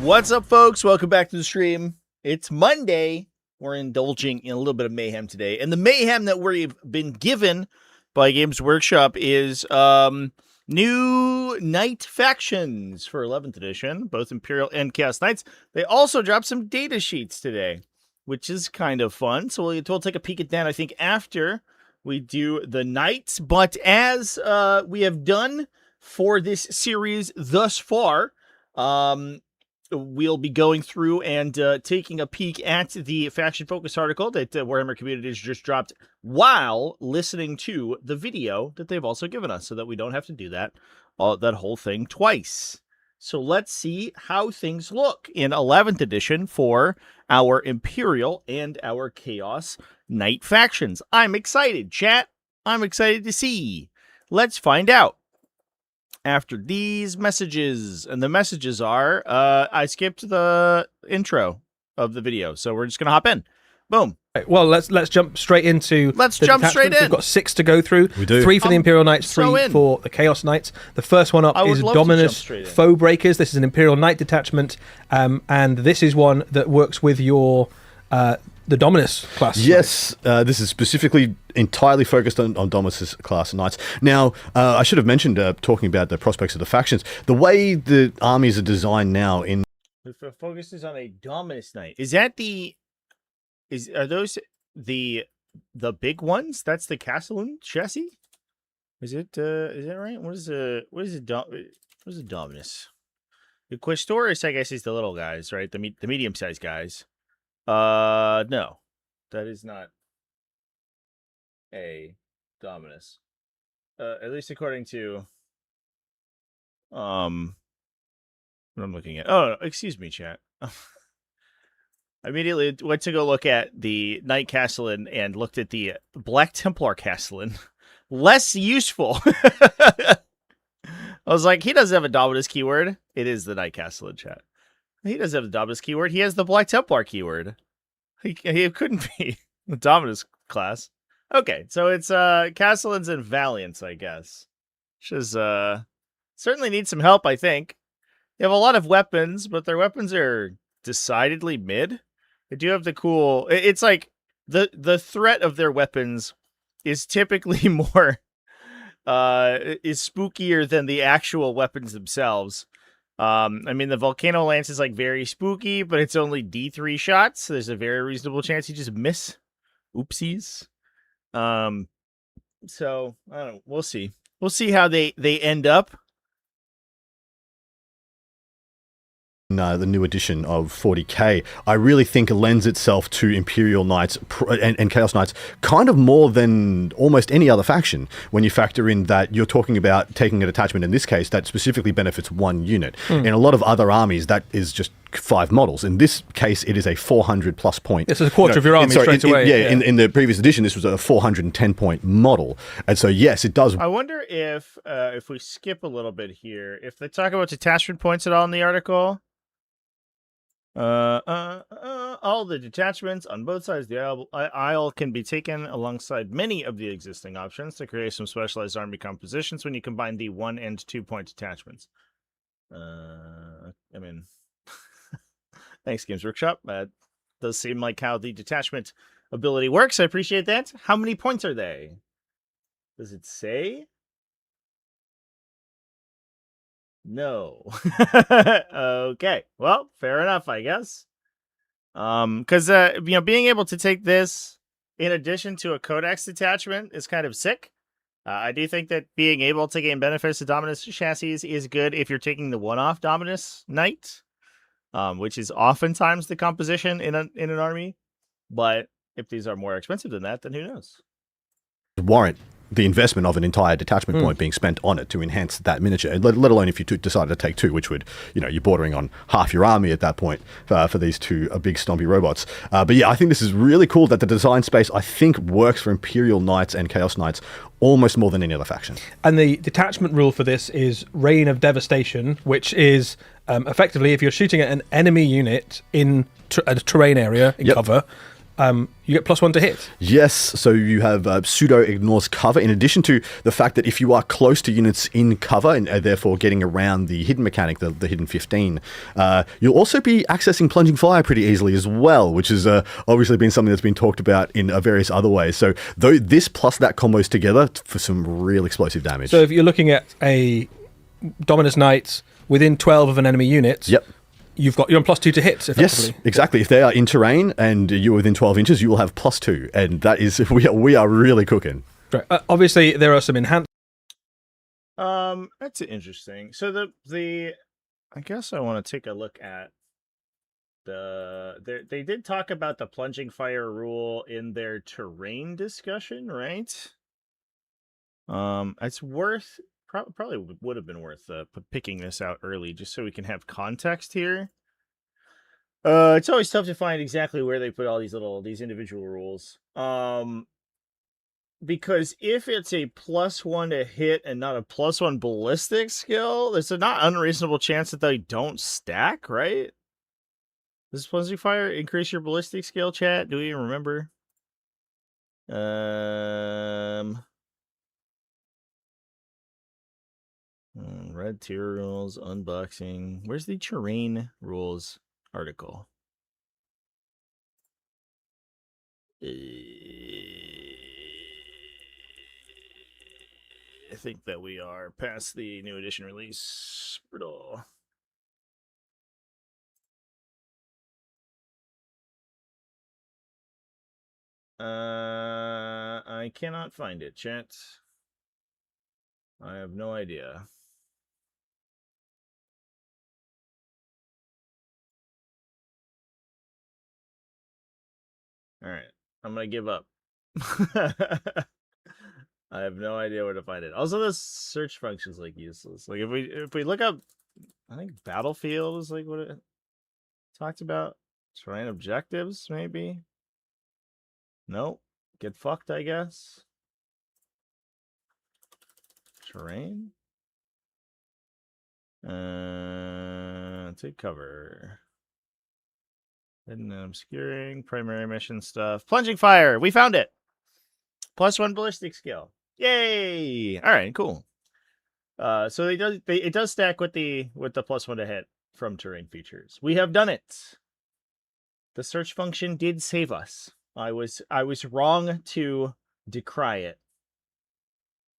What's up, folks? Welcome back to the stream. It's Monday. We're indulging in a little bit of mayhem today. And the mayhem that we've been given by Games Workshop is new Knight factions for 11th edition, both Imperial and Chaos Knights. They also dropped some data sheets today, which is kind of fun. So we'll take a peek at that, I think, after we do the Knights. But as we have done for this series thus far, we'll be going through and taking a peek at the faction focus article that Warhammer Communities just dropped while listening to the video that they've also given us, so that we don't have to do that whole thing twice. So let's see how things look in 11th edition for our Imperial and our Chaos Knight factions. I'm excited, chat. I'm excited to see. Let's find out after these messages. And the messages are, I skipped the intro of the video, so we're just going to hop in. Boom. Right, well, let's jump straight into We've got 6 to go through. We do. 3 for the Imperial Knights, 3 for the Chaos Knights. The first one up is Dominus Foe Breakers. This is an Imperial Knight detachment, and this is one that works with your the Dominus class. Yes, this is specifically entirely focused on Dominus class Knights. Now, I should have mentioned, talking about the prospects of the factions, the way the armies are designed now in... The focus is on a Dominus Knight. Is that are those the big ones? That's the Castellan chassis? Is that right? What is a Dominus? The Questoris, I guess, is the little guys, right? The medium-sized guys. No, that is not a Dominus. At least according to what I'm looking at. Oh, excuse me, chat. I immediately went to go look at the Knight Castellan and looked at the Black Templar Castellan. Less useful. I was like, he doesn't have a Dominus keyword. It is the Knight Castellan, chat. He doesn't have the Dominus keyword. He has the Black Templar keyword. He couldn't be the Dominus class. Okay, so it's Castellans and Valiants, I guess. Which is certainly need some help, I think. They have a lot of weapons, but their weapons are decidedly mid. They do have the cool... It's like the threat of their weapons is typically more... is spookier than the actual weapons themselves. I mean, the Volcano Lance is like very spooky, but it's only D3 shots. So there's a very reasonable chance you just miss. Oopsies. So I don't know. We'll see. We'll see how they end up. the new edition of 40k, I really think lends itself to Imperial Knights and Chaos Knights kind of more than almost any other faction, when you factor in that you're talking about taking an attachment in this case that specifically benefits one unit. In a lot of other armies, that is just 5 models. In this case, it is a 400 plus point. It's a quarter of your army straight away. In the previous edition, this was a 410 point model. And so, yes, it does. I wonder if we skip a little bit here, if they talk about detachment points at all in the article. All the detachments on both sides of the aisle can be taken alongside many of the existing options to create some specialized army compositions when you combine the 1 and 2 point detachments. I mean, thanks, Games Workshop. That does seem like how the detachment ability works. I appreciate that. How many points are they? Does it say? No. Okay. Well, fair enough, I guess. Because being able to take this in addition to a Codex detachment is kind of sick. I do think that being able to gain benefits to Dominus chassis is good if you're taking the one-off Dominus Knight, which is oftentimes the composition in an army. But if these are more expensive than that, then who knows? Warrant the investment of an entire detachment point being spent on it to enhance that miniature, let alone if you decided to take 2, which would, you're bordering on half your army at that point for these 2 big stompy robots. But yeah, I think this is really cool that the design space, I think, works for Imperial Knights and Chaos Knights almost more than any other faction. And the detachment rule for this is Reign of Devastation, which is effectively if you're shooting at an enemy unit in a terrain area in cover, you get +1 to hit. Yes, so you have pseudo ignores cover, in addition to the fact that if you are close to units in cover and therefore getting around the hidden mechanic, the hidden 15, you'll also be accessing plunging fire pretty easily as well, which has obviously been something that's been talked about in various other ways. So though this plus that combos together for some real explosive damage. So if you're looking at a Dominus Knight within 12 of an enemy unit, yep, you're on +2 to hit, effectively. Yes, exactly. If they are in terrain and you're within 12 inches, you will have +2. And that is, we are really cooking. Right. Obviously, there are some enhanced. That's interesting. So I guess I want to take a look at they did talk about the plunging fire rule in their terrain discussion, right? It's worth probably would have been worth picking this out early just so we can have context here. It's always tough to find exactly where they put all these individual rules. Because if it's a +1 to hit and not a +1 ballistic skill, there's a not unreasonable chance that they don't stack, right? Does plunging fire increase your ballistic skill, chat? Do we even remember? Red tier rules, unboxing. Where's the terrain rules article? I think that we are past the new edition release. Brutal. I cannot find it, chat. I have no idea. All right, I'm gonna give up. I have no idea where to find it. Also, this search function's like useless. Like if we look up, I think Battlefield is like what it talked about. Terrain objectives, maybe. Nope. Get fucked, I guess. Terrain. Take cover. Hidden and obscuring, primary mission stuff. Plunging fire! We found it! +1 ballistic skill. Yay! Alright, cool. So it does stack with the +1 to hit from terrain features. We have done it. The search function did save us. I was wrong to decry it.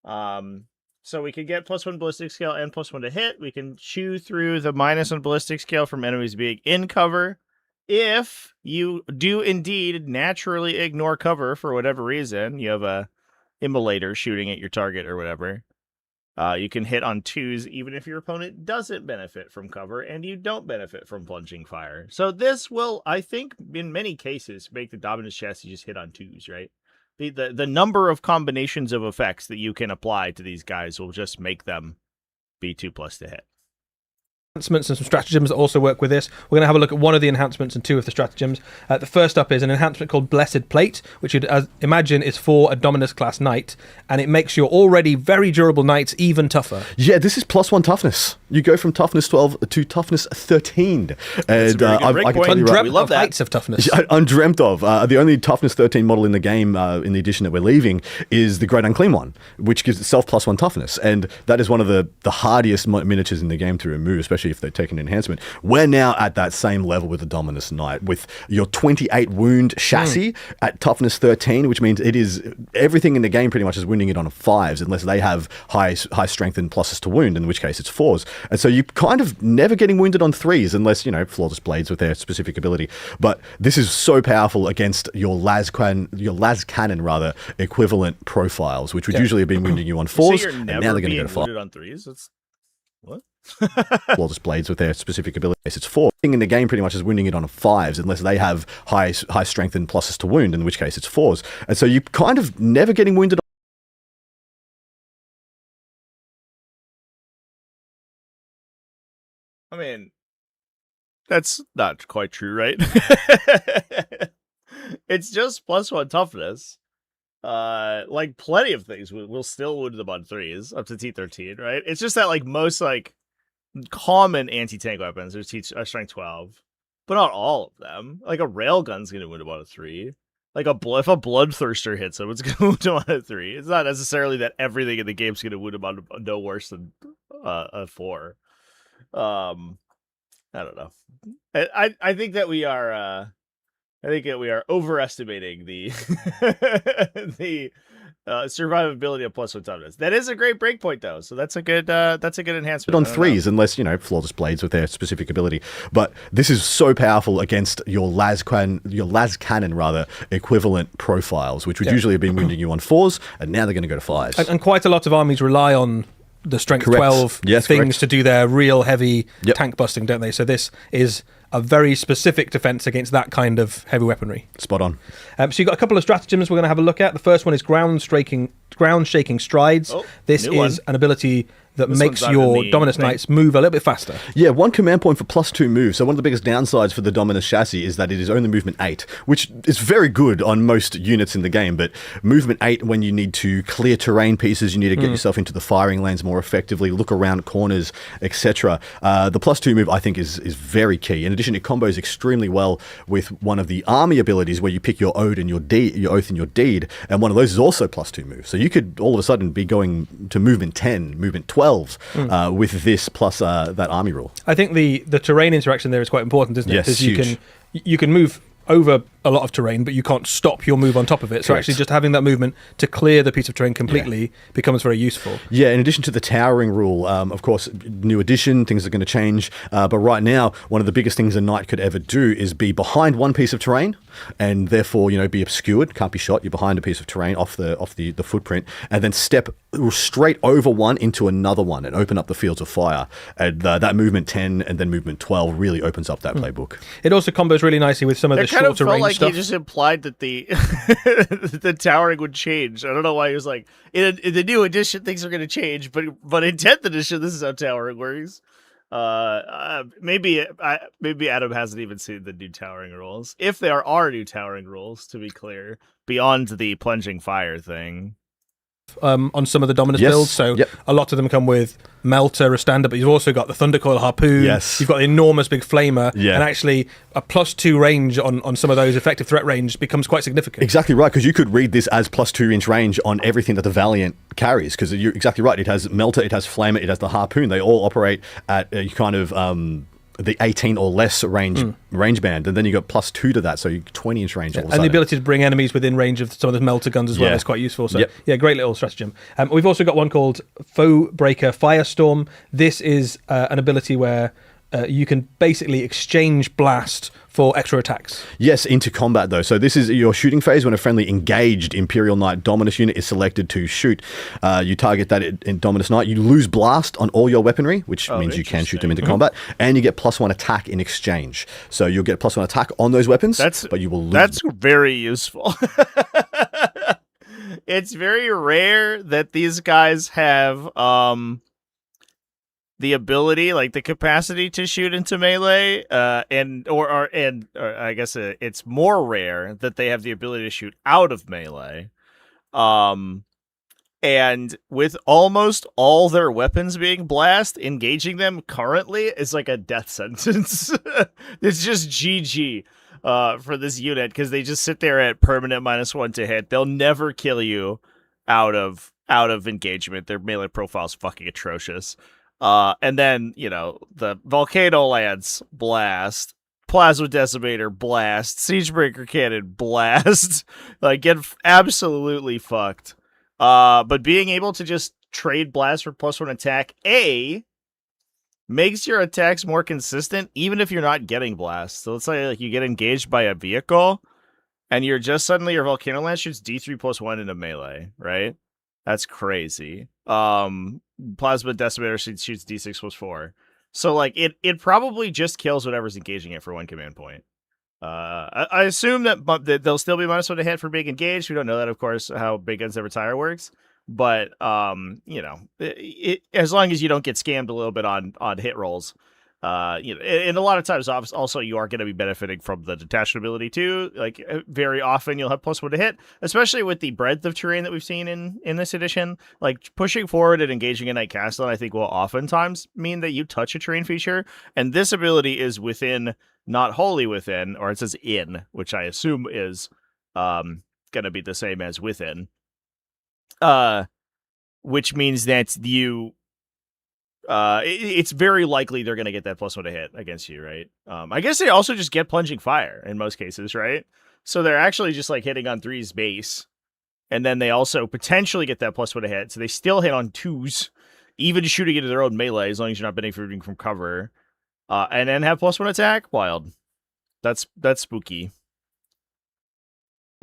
So we can get +1 ballistic skill and +1 to hit. We can chew through the -1 ballistic skill from enemies being in cover. If you do indeed naturally ignore cover for whatever reason, you have a immolator shooting at your target or whatever, you can hit on 2s even if your opponent doesn't benefit from cover and you don't benefit from plunging fire. So this will, I think, in many cases, make the Dominus chassis just hit on 2s, right? The number of combinations of effects that you can apply to these guys will just make them be 2+ to hit. Enhancements and some stratagems that also work with this. We're going to have a look at one of the enhancements and two of the stratagems. The first up is an enhancement called Blessed Plate, which you'd imagine is for a Dominus class knight, and it makes your already very durable knights even tougher. Yeah, this is +1 toughness. You go from toughness 12 to toughness 13. And I can tell you right, we love that. Heights of toughness. Undreamt of. The only toughness 13 model in the game, in the edition that we're leaving, is the Great Unclean one, which gives itself +1 toughness. And that is one of the hardiest miniatures in the game to remove, especially if they take an enhancement. We're now at that same level with the Dominus Knight, with your 28 wound chassis at toughness 13, which means it is everything in the game pretty much is wounding it on 5s, unless they have high strength and pluses to wound, in which case it's 4s. And so you kind of never getting wounded on 3s, unless, Flawless Blades with their specific ability. But this is so powerful against your las cannon equivalent profiles, which would usually have been wounding you on 4s, so and now they're going to go to 5. On 3s? That's what? Flawless Blades with their specific ability. It's 4. In the game pretty much is wounding it on 5s, unless they have high strength and pluses to wound, in which case it's 4s. And so you kind of never getting wounded. I mean, that's not quite true, right? It's just +1 toughness. Like plenty of things will still wound them on 3s up to T13, right? It's just that like most like common anti-tank weapons are strength 12, but not all of them. Like a railgun's gonna wound them on a 3. Like if a bloodthirster hits him, it's gonna wound him on a 3. It's not necessarily that everything in the game's gonna wound him on no worse than a 4. I don't know. I think that we are overestimating the the survivability of +1 dominance. That is a great breakpoint though, so that's a good enhancement. On 3s, unless flawless blades with their specific ability. But this is so powerful against your las cannon rather equivalent profiles, which would usually have been wounding you on 4s, and now they're going to go to 5s. And quite a lot of armies rely on the strength 12 things to do their real heavy tank busting, don't they? So this is a very specific defense against that kind of heavy weaponry. Spot on. So you've got a couple of stratagems we're going to have a look at. The first one is ground shaking strides. This is an ability that makes your Dominus Knights move a little bit faster. Yeah, 1 command point for +2 move. So one of the biggest downsides for the Dominus chassis is that it is only movement 8, which is very good on most units in the game, but movement 8 when you need to clear terrain pieces, you need to get yourself into the firing lanes more effectively, look around corners, etc. The +2 move, I think, is very key. In addition, it combos extremely well with one of the army abilities where you pick your Oath and your Deed, and one of those is also +2 move. So you could all of a sudden be going to movement 10, movement 12, with this plus that army rule. I think the terrain interaction there is quite important, isn't it? Yes, because you can move over a lot of terrain, but you can't stop your move on top of it. So actually just having that movement to clear the piece of terrain completely becomes very useful. Yeah, in addition to the towering rule, of course, new edition, things are going to change. But right now, one of the biggest things a knight could ever do is be behind one piece of terrain and therefore, be obscured, can't be shot. You're behind a piece of terrain off the footprint, and then step straight over one into another one and open up the fields of fire. And that movement 10 and then movement 12 really opens up that playbook. It also combos really nicely with some of the shorter range stuff. He just implied that the the towering would change. I don't know why he was like, in the new edition things are going to change, but in 10th edition this is how towering works. Maybe Adam hasn't even seen the new towering rules. If there are new towering rules, to be clear, beyond the plunging fire thing. On some of the Dominus builds, so a lot of them come with Melter, a stand-up, but you've also got the Thundercoil Harpoon, you've got the enormous big Flamer, and actually a +2 range on some of those effective threat range becomes quite significant. Exactly right, because you could read this as +2 inch range on everything that the Valiant carries, because you're exactly right, it has Melter, it has Flamer, it has the Harpoon, they all operate at a kind of the 18 or less range band, and then you got +2 to that, so you 20-inch range all of a sudden. And the ability to bring enemies within range of some of the melter guns as well is quite useful. So great little stratagem. We've also got one called Foe Breaker Firestorm. This is an ability where you can basically exchange blast for extra attacks. Yes, into combat though. So this is your shooting phase when a friendly engaged Imperial Knight Dominus unit is selected to shoot. You target that in Dominus Knight. You lose blast on all your weaponry, which means you can shoot them into combat, and you get +1 attack in exchange. So you'll get +1 attack on those weapons, but you will lose. That's very useful. It's very rare that these guys have the ability, like the capacity to shoot into melee, and I guess it's more rare that they have the ability to shoot out of melee. And with almost all their weapons being blast, engaging them currently is like a death sentence. It's just GG for this unit, because they just sit there at permanent -1 to hit. They'll never kill you out of engagement. Their melee profile's fucking atrocious. And then, the Volcano Lance, blast. Plasma Decimator, blast. Siegebreaker Cannon, blast. Like, get absolutely fucked. But being able to just trade blast for +1 attack, makes your attacks more consistent, even if you're not getting blast. So let's say like you get engaged by a vehicle, and you're just suddenly your Volcano Lance shoots D3 +1 into melee, right? That's crazy. Plasma Decimator shoots D6 +4. So like it probably just kills whatever's engaging it for 1 command point. I assume that they'll still be -1 to hit for being engaged. We don't know that, of course, how Big Guns Never Tire works. But as long as you don't get scammed a little bit on hit rolls, and a lot of times also you are going to be benefiting from the detachment ability too. Like very often you'll have +1 to hit, especially with the breadth of terrain that we've seen in this edition. Like pushing forward and engaging a Knight Castellan, I think will oftentimes mean that you touch a terrain feature, and this ability is within, not wholly within, or it says in, which I assume is going to be the same as within. Which means that it's very likely they're going to get that +1 to hit against you, right? I guess they also just get plunging fire in most cases, right? So they're actually just like hitting on 3's base, and then they also potentially get that +1 to hit. So they still hit on 2s, even shooting into their own melee as long as you're not benefiting from cover, and then have +1 attack. Wild. That's spooky.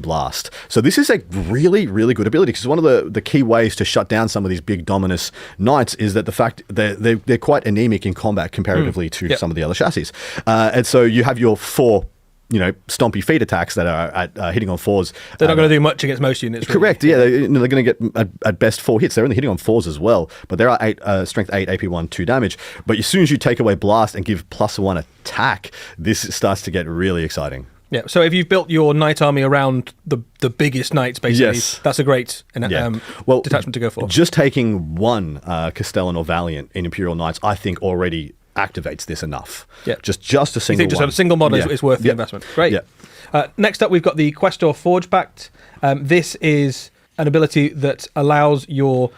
Blast. So this is a really, really good ability, because one of the key ways to shut down some of these big Dominus Knights is that the fact they're quite anemic in combat comparatively to some of the other chassis. And so you have your 4 stompy feet attacks that are at hitting on 4s. They're not going to do much against most units. Really. Correct. Yeah, they're going to get at best 4 hits. They're only hitting on 4s as well, but there are strength 8, AP 1, 2 damage. But as soon as you take away blast and give +1 attack, this starts to get really exciting. Yeah, so if you've built your knight army around the biggest knights, basically, that's a great detachment to go for. Just taking 1 Castellan or Valiant in Imperial Knights, I think already activates this enough. Yeah, just a single one. Just a single mod is worth the investment. Great. Yeah. Next up, we've got the Questor Forge Pact. This is an ability that allows your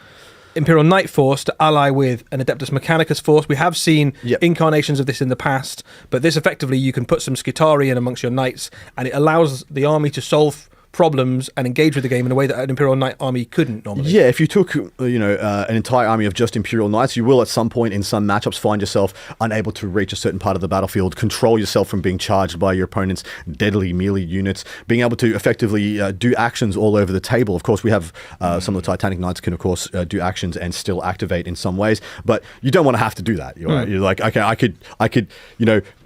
Imperial Knight force to ally with an Adeptus Mechanicus force. We have seen incarnations of this in the past, but this effectively, you can put some Skitarii in amongst your knights, and it allows the army to solve problems and engage with the game in a way that an Imperial Knight army couldn't normally. Yeah, if you took an entire army of just Imperial Knights, you will at some point in some matchups find yourself unable to reach a certain part of the battlefield, control yourself from being charged by your opponent's deadly melee units, being able to effectively do actions all over the table. Of course, we have some of the Titanic Knights can, of course, do actions and still activate in some ways, but you don't want to have to do that. You're like, okay, I could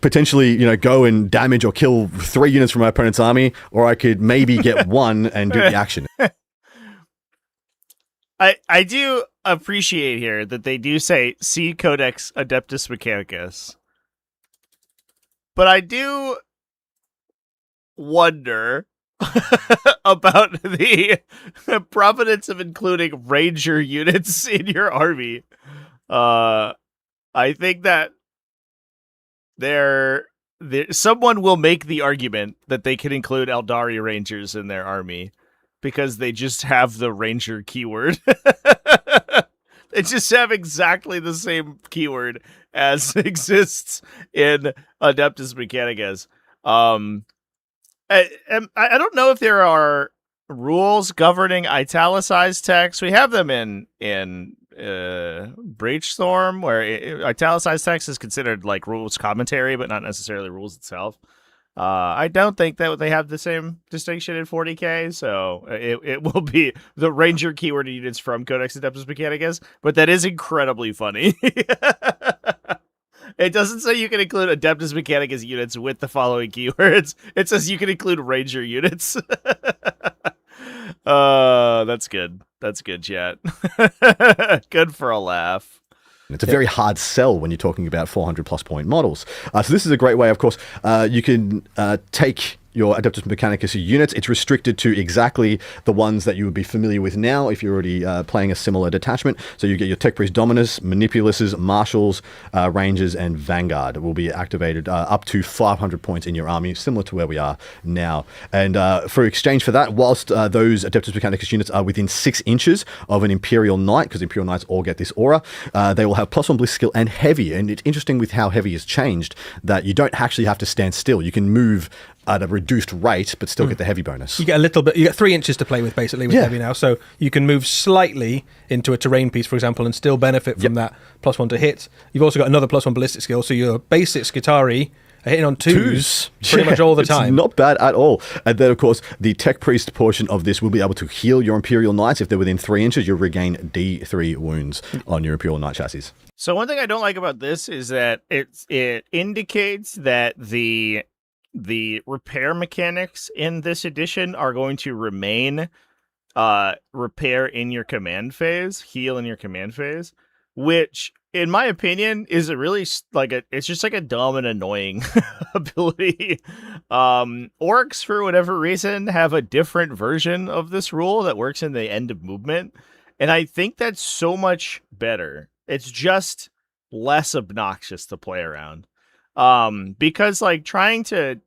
potentially go and damage or kill 3 units from my opponent's army, or I could maybe get 1 and do the action. I do appreciate here that they do say see Codex Adeptus Mechanicus, but I do wonder about the providence of including ranger units in your army. I think that someone will make the argument that they can include Eldari Rangers in their army because they just have the Ranger keyword. They just have exactly the same keyword as exists in Adeptus Mechanicus. I don't know if there are rules governing italicized text. We have them in Breachstorm, where italicized text is considered like rules commentary, but not necessarily rules itself. I don't think that they have the same distinction in 40k, so it will be the Ranger keyword units from Codex Adeptus Mechanicus, but that is incredibly funny. It doesn't say you can include Adeptus Mechanicus units with the following keywords. It says you can include Ranger units. That's good. That's good, chat. Good for a laugh. It's a very hard sell when you're talking about 400+ point models. So this is a great way, of course. You can take your Adeptus Mechanicus units. It's restricted to exactly the ones that you would be familiar with now if you're already playing a similar detachment. So you get your Tech Priest Dominus, Manipuluses, Marshals, Rangers, and Vanguard will be activated up to 500 points in your army, similar to where we are now. And for exchange for that, whilst those Adeptus Mechanicus units are within 6 inches of an Imperial Knight, because Imperial Knights all get this aura, they will have +1 Bliss skill and heavy. And it's interesting with how heavy has changed that you don't actually have to stand still. You can move at a reduced rate, but still get the heavy bonus. You get a little bit. You get 3 inches to play with, basically, with heavy now. So you can move slightly into a terrain piece, for example, and still benefit from that +1 to hit. You've also got another +1 ballistic skill, so your basic Skitarii are hitting on 2s pretty much all the time. It's not bad at all. And then, of course, the Tech Priest portion of this will be able to heal your Imperial Knights. If they're within 3 inches, you'll regain D3 wounds on your Imperial Knight chassis. So one thing I don't like about this is that it indicates that the repair mechanics in this edition are going to remain repair in your command phase, heal in your command phase, which in my opinion is a really it's just like a dumb and annoying ability. Orcs, for whatever reason, have a different version of this rule that works in the end of movement, and I think that's so much better. It's just less obnoxious to play around. Because like trying to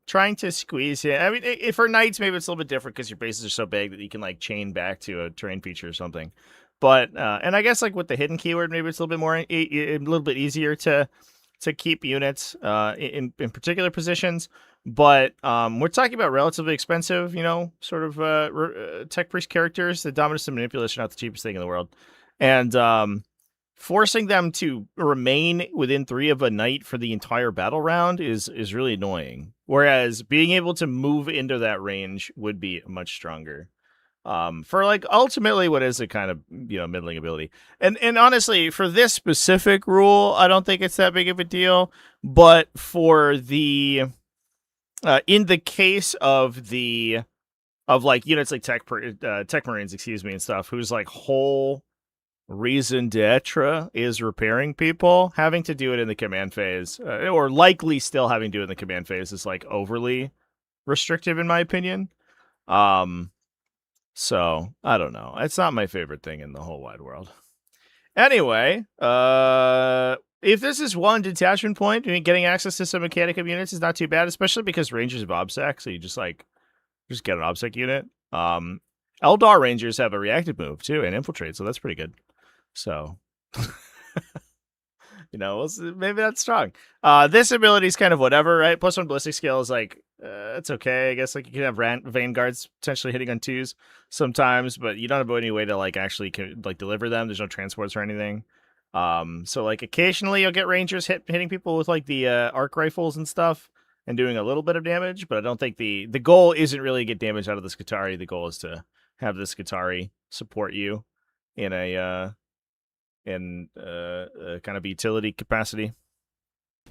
squeeze it. I mean, if for knights maybe it's a little bit different because your bases are so big that you can like chain back to a terrain feature or something. But and I guess like with the hidden keyword, maybe it's a little bit more a little bit easier to keep units in particular positions. But we're talking about relatively expensive, sort of tech priest characters. The Dominus and Manipulus are not the cheapest thing in the world, and forcing them to remain within 3 of a knight for the entire battle round is really annoying. Whereas being able to move into that range would be much stronger. For like ultimately what is a kind of middling ability. And honestly, for this specific rule, I don't think it's that big of a deal. But for the in the case of like units like Tech Marines, and stuff, whose like whole reason d'etre is repairing people, having to do it in the command phase, or likely still having to do it in the command phase, is like overly restrictive in my opinion. So I don't know. It's not my favorite thing in the whole wide world. Anyway, if this is one detachment point, getting access to some mechanic of units is not too bad, especially because Rangers have OBSEC, so you just get an OBSEC unit. Eldar Rangers have a reactive move too and infiltrate, so that's pretty good. So, maybe that's strong. This ability is kind of whatever, right? +1 ballistic skill is like, it's okay. I guess like you can have vanguards potentially hitting on 2s sometimes, but you don't have any way to like actually deliver them. There's no transports or anything. So like occasionally you'll get Rangers hitting people with like the arc rifles and stuff and doing a little bit of damage, but I don't think the goal isn't really to get damage out of the Skitarii. The goal is to have the Skitarii support you in a kind of utility capacity.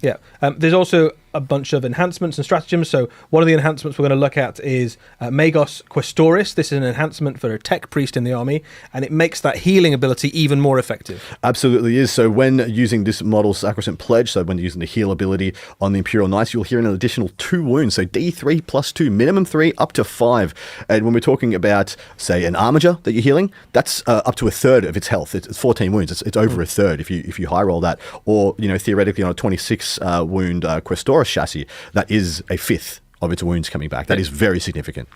Yeah, there's also a bunch of enhancements and stratagems. So one of the enhancements we're going to look at is Magos Questoris. This is an enhancement for a tech priest in the army, and it makes that healing ability even more effective. Absolutely is. So when using this model's Sacrosanct Pledge, so when using the heal ability on the Imperial Knights, you'll hear an additional 2 wounds. So D3 plus 2, minimum 3, up to 5. And when we're talking about, say, an Armiger that you're healing, that's up to a third of its health. It's 14 wounds. It's over a third if you high roll that. Or, theoretically on a 26 wound Questoris chassis, that is a fifth of its wounds coming back. That is very significant.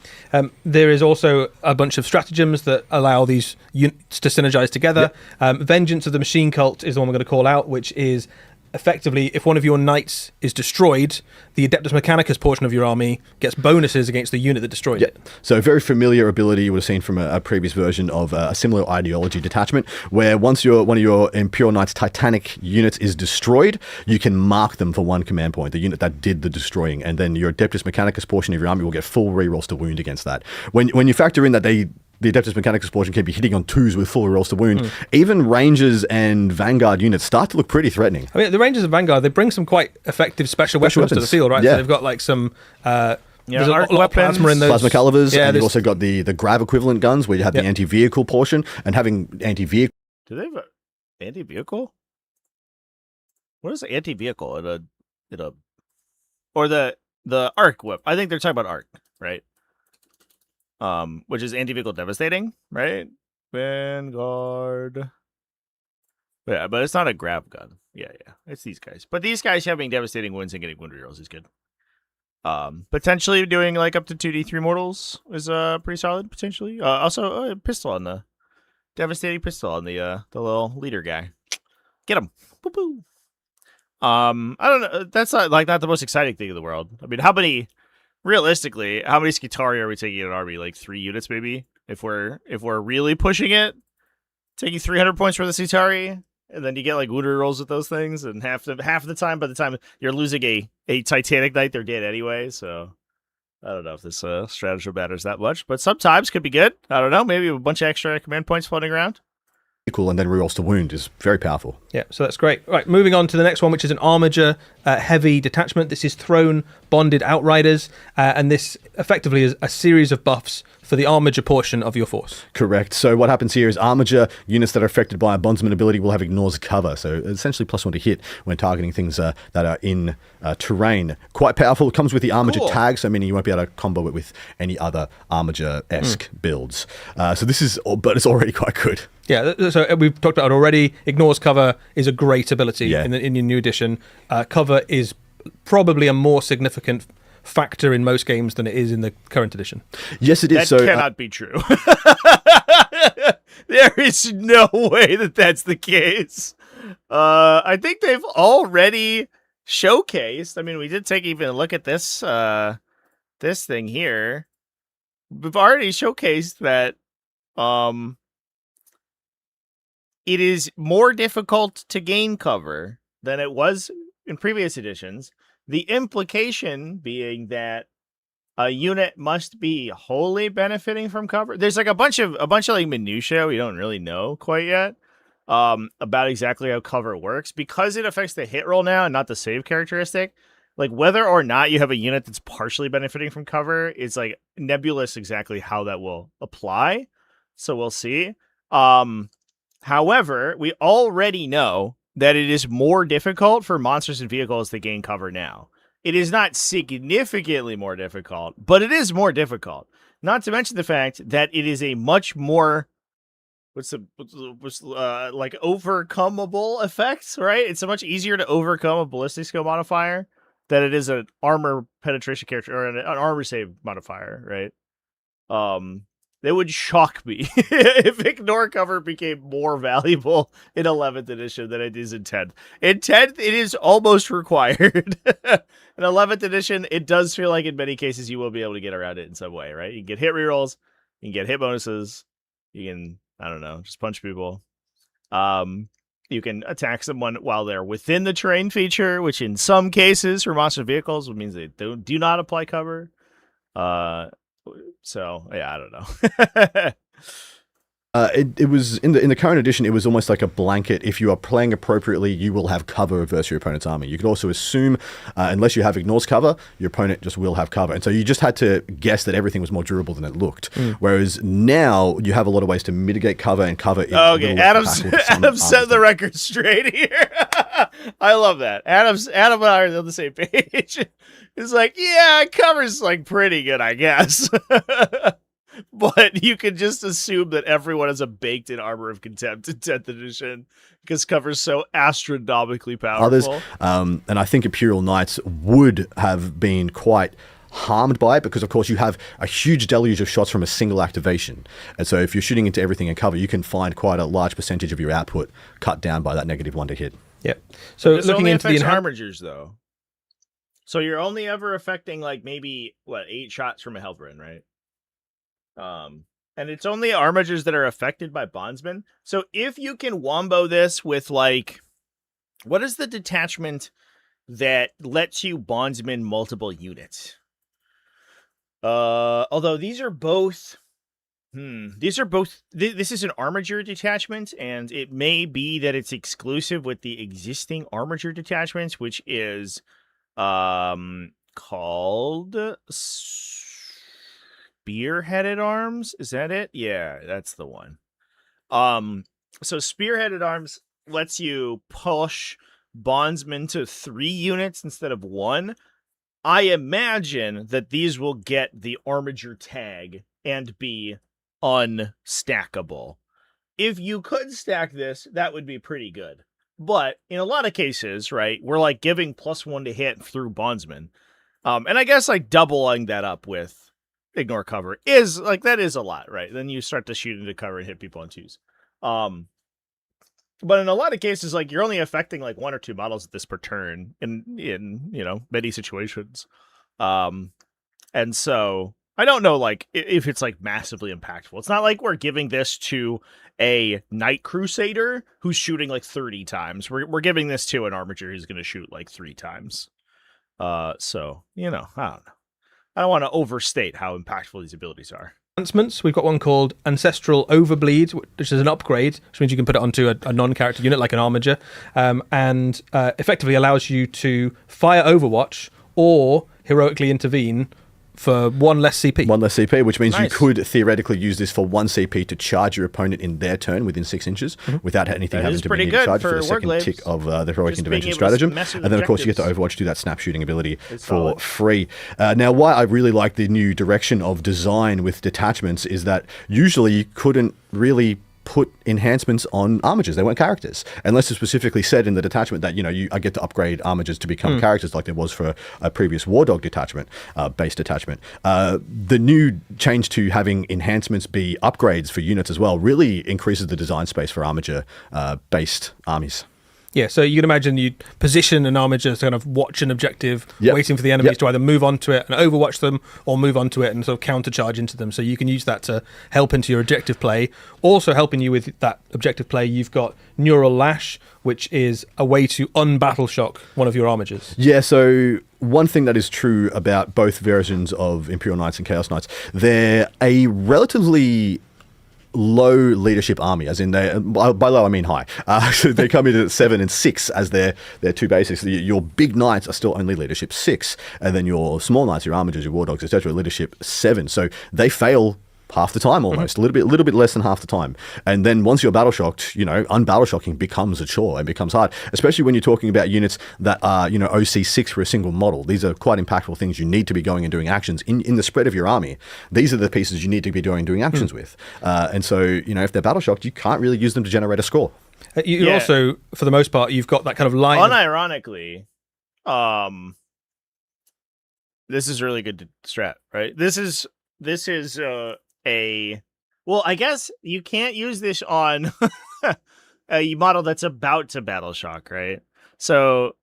There is also a bunch of stratagems that allow these units to synergize together. Yep. Vengeance of the Machine Cult is the one we're going to call out, which is effectively, if one of your knights is destroyed, the Adeptus Mechanicus portion of your army gets bonuses against the unit that destroyed it. So a very familiar ability you would have seen from a previous version of a similar ideology detachment, where once one of your Imperial Knights Titanic units is destroyed, you can mark them for 1 command point, the unit that did the destroying, and then your Adeptus Mechanicus portion of your army will get full rerolls to wound against that. When you factor in that the Adeptus Mechanicus portion can be hitting on 2s with full rolls to wound. Even Rangers and Vanguard units start to look pretty threatening. I mean, the Rangers and Vanguard, they bring some quite effective special weapons to the field, right? Yeah. So they've got like some arc lot of plasma in those. Plasma calibers, and you've also got the grav equivalent guns where you have the anti-vehicle portion, and having anti-vehicle. Do they have an anti-vehicle? What is anti-vehicle in a or the arc whip? I think they're talking about arc, right? Which is anti-vehicle devastating, right? Vanguard. Yeah, but it's not a grab gun. Yeah, it's these guys. But these guys having devastating wounds and getting wound rerolls is good. Potentially doing like up to 2d3 mortals is pretty solid. Potentially, also a pistol on the devastating pistol on the little leader guy. Get him. Boo-boo. I don't know. That's not the most exciting thing in the world. I mean, realistically, how many Skitarii are we taking in an army? Like 3 units, maybe. If we're really pushing it, taking 300 points for the Skitarii, and then you get like wound rolls with those things, and half the time, by the time you're losing a Titanic Knight, they're dead anyway. So I don't know if this stratagem matters that much, but sometimes could be good. I don't know. Maybe a bunch of extra command points floating around. Cool, and then rerolls to wound is very powerful. Yeah, so that's great. Right, moving on to the next one, which is an Armiger heavy detachment. This is Throne Bonded Outriders, and this effectively is a series of buffs for the Armiger portion of your force. Correct. So what happens here is Armiger units that are affected by a bondsman ability will have ignores cover, so essentially +1 to hit when targeting things that are in terrain. Quite powerful. It comes with the Armiger tag, so meaning you won't be able to combo it with any other Armiger-esque builds. So this is, but it's already quite good. Yeah, so we've talked about it already. Ignores cover is a great ability in your new edition. Cover is probably a more significant factor in most games than it is in the current edition. Yes, it is. That cannot be true. There is no way that that's the case. I think they've already showcased. I mean, we did take even a look at this this thing here. We've already showcased that it is more difficult to gain cover than it was in previous editions. The implication being that a unit must be wholly benefiting from cover. There's like a bunch of like minutia we don't really know quite yet about exactly how cover works, because it affects the hit roll now and not the save characteristic. Like whether or not you have a unit that's partially benefiting from cover is like nebulous exactly how that will apply. So we'll see. However, we already know that it is more difficult for monsters and vehicles to gain cover now. It is not significantly more difficult, but it is more difficult. Not to mention the fact that it is a much more like overcomeable effect, right? It's so much easier to overcome a ballistic skill modifier than it is an armor penetration character or an armor save modifier, right? That would shock me if ignore cover became more valuable in 11th edition than it is in 10th. In 10th, it is almost required. In 11th edition, it does feel like in many cases you will be able to get around it in some way, right? You can get hit rerolls, you can get hit bonuses, you can, I don't know, just punch people. You can attack someone while they're within the terrain feature, which in some cases for monster vehicles means they do not apply cover. So yeah, I don't know. It was in the current edition. It was almost like a blanket. If you are playing appropriately, you will have cover versus your opponent's army. You could also assume, unless you have ignores cover, your opponent just will have cover, and so you just had to guess that everything was more durable than it looked. Whereas now you have a lot of ways to mitigate cover, and cover is okay. Adam set the record straight here. I love that. Adam and I are on the same page. It's like, yeah, cover's like pretty good, I guess. But you can just assume that everyone has a baked-in armor of contempt in 10th edition because cover's so astronomically powerful. Others, and I think Imperial Knights would have been quite harmed by it because, of course, you have a huge deluge of shots from a single activation. And so if you're shooting into everything in cover, you can find quite a large percentage of your output cut down by that -1 to hit. Yeah. So this looking into the armigers, though. So you're only ever affecting like maybe 8 shots from a health run, right? And it's only armigers that are affected by bondsmen. So if you can wombo this with like, what is the detachment that lets you bondsman multiple units? Although these are both, this is an armiger detachment, and it may be that it's exclusive with the existing armiger detachments, which is called Spearheaded Arms. Is that it? Yeah, that's the one. So Spearheaded Arms lets you push bondsmen to 3 units instead of 1. I imagine that these will get the armiger tag and be unstackable. If you could stack this, that would be pretty good. But in a lot of cases, right, we're like giving +1 to hit through bondsmen. And I guess like doubling that up with ignore cover is like, that is a lot, right? Then you start to shoot into cover and hit people on 2s. But in a lot of cases, like you're only affecting like 1 or 2 models at this per turn in many situations. And so I don't know like if it's like massively impactful. It's not like we're giving this to a Knight Crusader who's shooting like 30 times. We're giving this to an armiger who's going to shoot like 3 times. So, I don't know. I don't want to overstate how impactful these abilities are. Enhancements, we've got one called Ancestral Overbleed, which is an upgrade, which means you can put it onto a non-character unit like an armiger, and effectively allows you to fire Overwatch or heroically intervene for 1 less CP. 1 less CP, which means Nice. you could theoretically use this for 1 CP to charge your opponent in their turn within 6 inches without anything That having is to pretty be good charged for for the second warglaives. tick of the heroic Just being intervention able to stratagem. mess with And then, of course, you get the objectives. Overwatch do that snap shooting ability It's for solid. free. Now, why I really like the new direction of design with detachments is that usually you couldn't really put enhancements on armigers. They weren't characters, unless it's specifically said in the detachment that I get to upgrade armigers to become characters, like there was for a previous War Dog detachment, base detachment. The new change to having enhancements be upgrades for units as well really increases the design space for armiger based armies. Yeah, so you can imagine you position an armiger to kind of watch an objective, waiting for the enemies to either move onto it and overwatch them, or move onto it and sort of countercharge into them. So you can use that to help into your objective play. Also helping you with that objective play, you've got Neural Lash, which is a way to unbattle shock one of your armigers. Yeah, so one thing that is true about both versions of Imperial Knights and Chaos Knights, they're a relatively low leadership army, as in by low I mean high. So they come in at 7 and 6 as their two basics. Your big knights are still only leadership 6, and then your small knights, your armigers, your war dogs, etc., leadership 7. So they fail half the time almost, a little bit less than half the time. And then once you're battle shocked, unbattle shocking becomes a chore and becomes hard, especially when you're talking about units that are, OC6 for a single model. These are quite impactful things you need to be going and doing actions in the spread of your army. These are the pieces you need to be doing actions with. And so, if they're battle shocked, you can't really use them to generate a score. You also, for the most part, you've got that kind of line. Unironically, this is really good to strat, right? This is I guess you can't use this on a model that's about to battle shock, right? So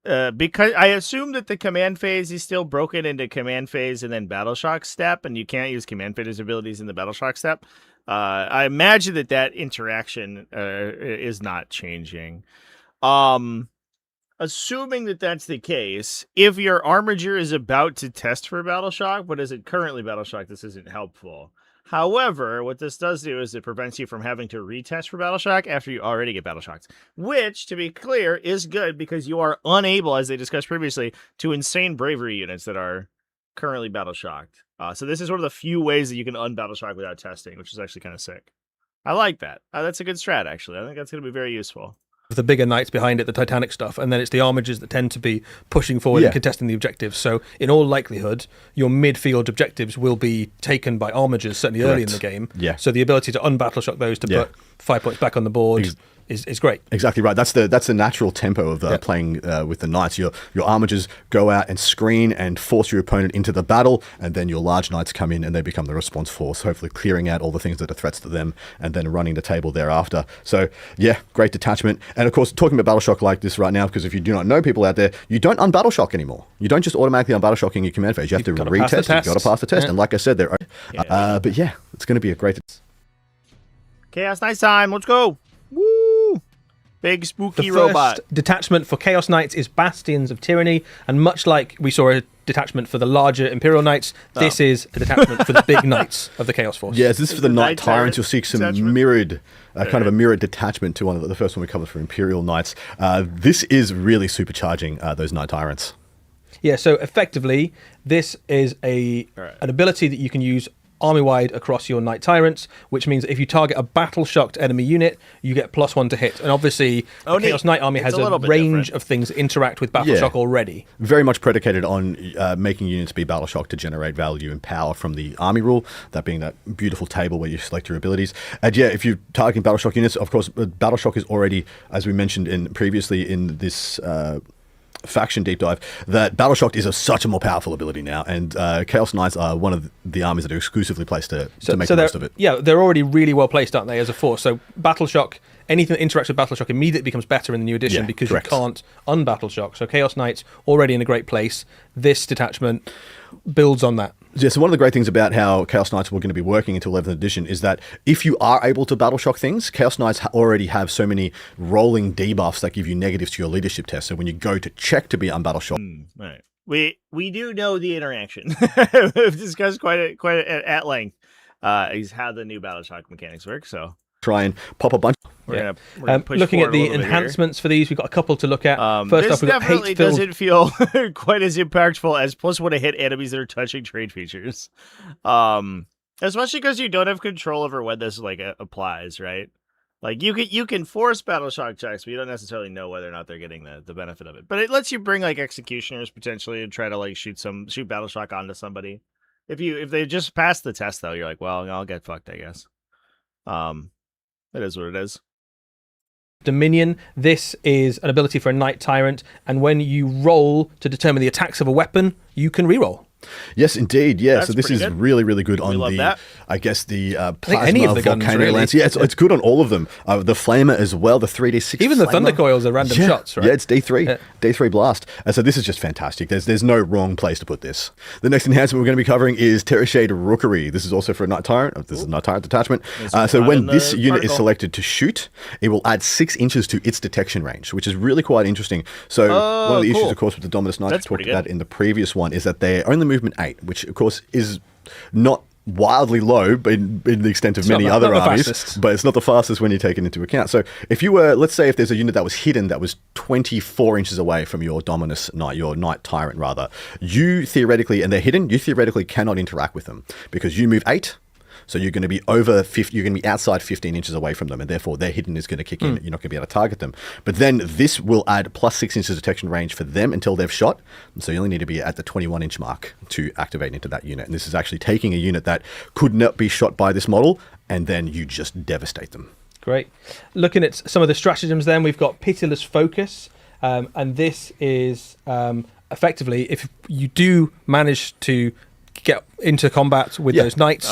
because I assume that the command phase is still broken into command phase and then battle shock step, and you can't use command phase abilities in the battle shock step. I imagine that interaction is not changing. Assuming that that's the case, if your armiger is about to test for battle shock, but isn't currently battle shock, this isn't helpful. However, what this does do is it prevents you from having to retest for battle shock after you already get battle shocked, which, to be clear, is good because you are unable, as they discussed previously, to insane bravery units that are currently battle shocked. So this is one of the few ways that you can unbattle shock without testing, which is actually kind of sick. I like that. That's a good strat, actually. I think that's going to be very useful. The bigger knights behind it, the Titanic stuff, and then it's the armigers that tend to be pushing forward and contesting the objectives. So in all likelihood, your midfield objectives will be taken by armigers, certainly early in the game. Yeah. So the ability to unbattle shock those to put 5 points back on the board is great. Exactly right. That's the natural tempo of playing with the knights. Your armigers go out and screen and force your opponent into the battle, and then your large knights come in and they become the response force, hopefully clearing out all the things that are threats to them and then running the table thereafter. So great detachment. And of course, talking about battle shock like this right now, because if you do not know, people out there, you don't unbattle shock anymore. You don't just automatically unbattle shock in your command phase. You have to retest. You've got to pass the test. And like I said, but it's going to be a great Chaos Knights time. Let's go. Woo! Big spooky robot. The first detachment for Chaos Knights is Bastions of Tyranny, and much like we saw a detachment for the larger Imperial Knights, this is a detachment for the big Knights of the Chaos Force. Yes, this is for the Knight Tyrants. You'll see some mirrored, kind of a mirrored detachment to one of the first one we covered for Imperial Knights. This is really supercharging those Knight Tyrants. Yeah, so effectively, this is an ability that you can use army-wide across your Knight Tyrants, which means that if you target a battle-shocked enemy unit, you get +1 to hit. And obviously, the Chaos Knight army has a range of things that interact with battle shock already. Very much predicated on making units be battle shocked to generate value and power from the army rule, that being that beautiful table where you select your abilities. And if you're targeting battle shock units, of course, battle shock is already, as we mentioned previously in this faction deep dive, that battle shock is such a more powerful ability now, and Chaos Knights are one of the armies that are exclusively placed to make the most of it. Yeah, they're already really well placed, aren't they, as a force? So battle shock, anything that interacts with battle shock immediately becomes better in the new edition because you can't unbattle shock. So Chaos Knights already in a great place. This detachment builds on that. Yeah, so one of the great things about how Chaos Knights were going to be working until 11th edition is that if you are able to battle shock things, Chaos Knights already have so many rolling debuffs that give you negatives to your leadership test. So when you go to check to be unbattle shock, right. We do know the interaction. We've discussed quite at length is how the new battle shock mechanics work. So try and pop a bunch. We're gonna push looking at the here. enhancements for these, we've got a couple to look at. First this off, we've got definitely doesn't feel quite as impactful as +1 to hit enemies that are touching trade features. Especially because you don't have control over when this applies, right? Like you can force battle shock checks, but you don't necessarily know whether or not they're getting the benefit of it. But it lets you bring executioners potentially and try to shoot battle shock onto somebody. If they just pass the test though, you're like, well, I'll get fucked, I guess. It is what it is. Dominion. This is an ability for a Knight Tyrant, and when you roll to determine the attacks of a weapon, you can reroll. Yes, indeed. Yeah, That's so this is good. really, really good on love the, that. I guess, the any plasma of the guns, volcano really. lance. Yeah, it's good on all of them. The flamer as well, the 3d6 Even the flamer. thunder coils are random shots, right? Yeah, it's D3. D3 blast. And so this is just fantastic. There's no wrong place to put this. The next enhancement we're going to be covering is Terrashade Rookery. This is also for a Knight Tyrant. This is a Knight Tyrant detachment. So when this unit is selected to shoot, it will add 6 inches to its detection range, which is really quite interesting. So one of the issues, of course, with the Dominus Knights we talked about in the previous one is that they're only movement 8, which, of course, is not wildly low in the extent of many other armies, but it's not the fastest when you take it into account. So if you were, let's say if there's a unit that was hidden that was 24 inches away from your Dominus Knight, your Knight Tyrant rather, you theoretically, and they're hidden, you theoretically cannot interact with them because you move 8. So you're going to be over 50, you're going to be outside 15 inches away from them, and therefore their hidden is going to kick in. You're not going to be able to target them. But then this will add plus 6 inches detection range for them until they've shot. And so you only need to be at the 21-inch mark to activate into that unit. And this is actually taking a unit that could not be shot by this model, and then you just devastate them. Great. Looking at some of the stratagems then, we've got Pitiless Focus. And this is effectively, if you do manage to get into combat with those knights.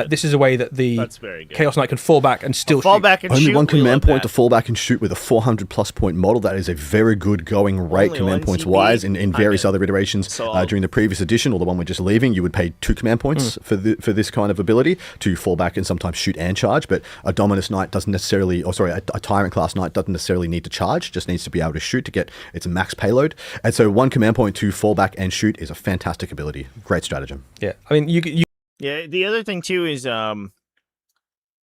This is a way that the Chaos Knight can fall back and still shoot. Only one command point to fall back and shoot with a 400+ point model. That is a very good going rate command points wise. In various other iterations during the previous edition, or the one we're just leaving, you would pay 2 command points for this kind of ability to fall back and sometimes shoot and charge. But a Dominus Knight doesn't necessarily, a Tyrant class Knight doesn't necessarily need to charge, just needs to be able to shoot to get its max payload. And so 1 command point to fall back and shoot is a fantastic ability. Great stratagem. Yeah, I mean, you Yeah, the other thing too is so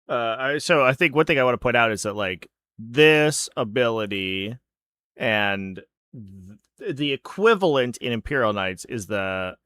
I think one thing I want to point out is that like this ability and the equivalent in Imperial Knights is the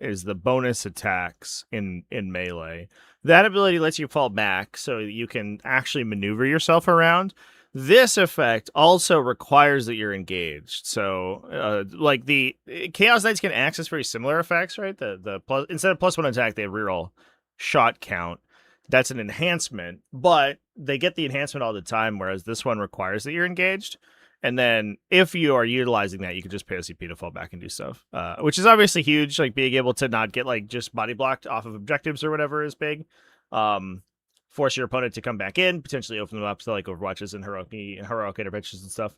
bonus attacks in melee. That ability lets you fall back so you can actually maneuver yourself around. This effect also requires that you're engaged. So, like the Chaos Knights can access very similar effects, right? The plus, instead of +1 attack, they reroll shot count. That's an enhancement, but they get the enhancement all the time, whereas this one requires that you're engaged. And then if you are utilizing that, you can just pay a CP to fall back and do stuff, which is obviously huge. Like being able to not get like just body blocked off of objectives or whatever is big. Force your opponent to come back in, potentially open them up to like Overwatches and heroic interventions and stuff.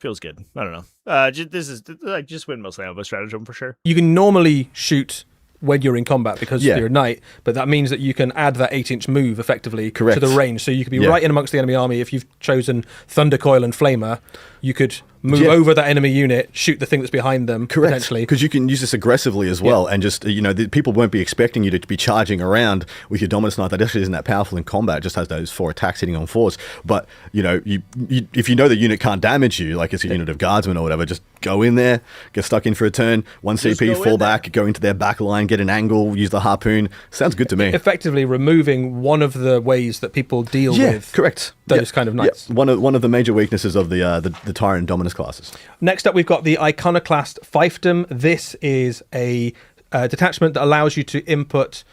Feels good. I don't know. This is like just win mostly of a stratagem for sure. You can normally shoot when you're in combat because you're a knight, but that means that you can add that 8-inch move effectively to the range. So you could be right in amongst the enemy army. If you've chosen Thunder Coil and Flamer, you could move over that enemy unit, shoot the thing that's behind them, potentially. Because you can use this aggressively as well, and just, people won't be expecting you to be charging around with your Dominus Knight. That actually isn't that powerful in combat. It just has those 4 attacks hitting on 4s. But, if you know the unit can't damage you, like it's a unit of guardsmen or whatever, just go in there, get stuck in for a turn, 1 CP, fall back, go into their back line, get an angle, use the harpoon. Sounds good to me. Effectively removing one of the ways that people deal with those kind of knights. One of the major weaknesses of the Tyrant and Dominus classes. Next up, we've got the Iconoclast Fiefdom. This is a detachment that allows you to input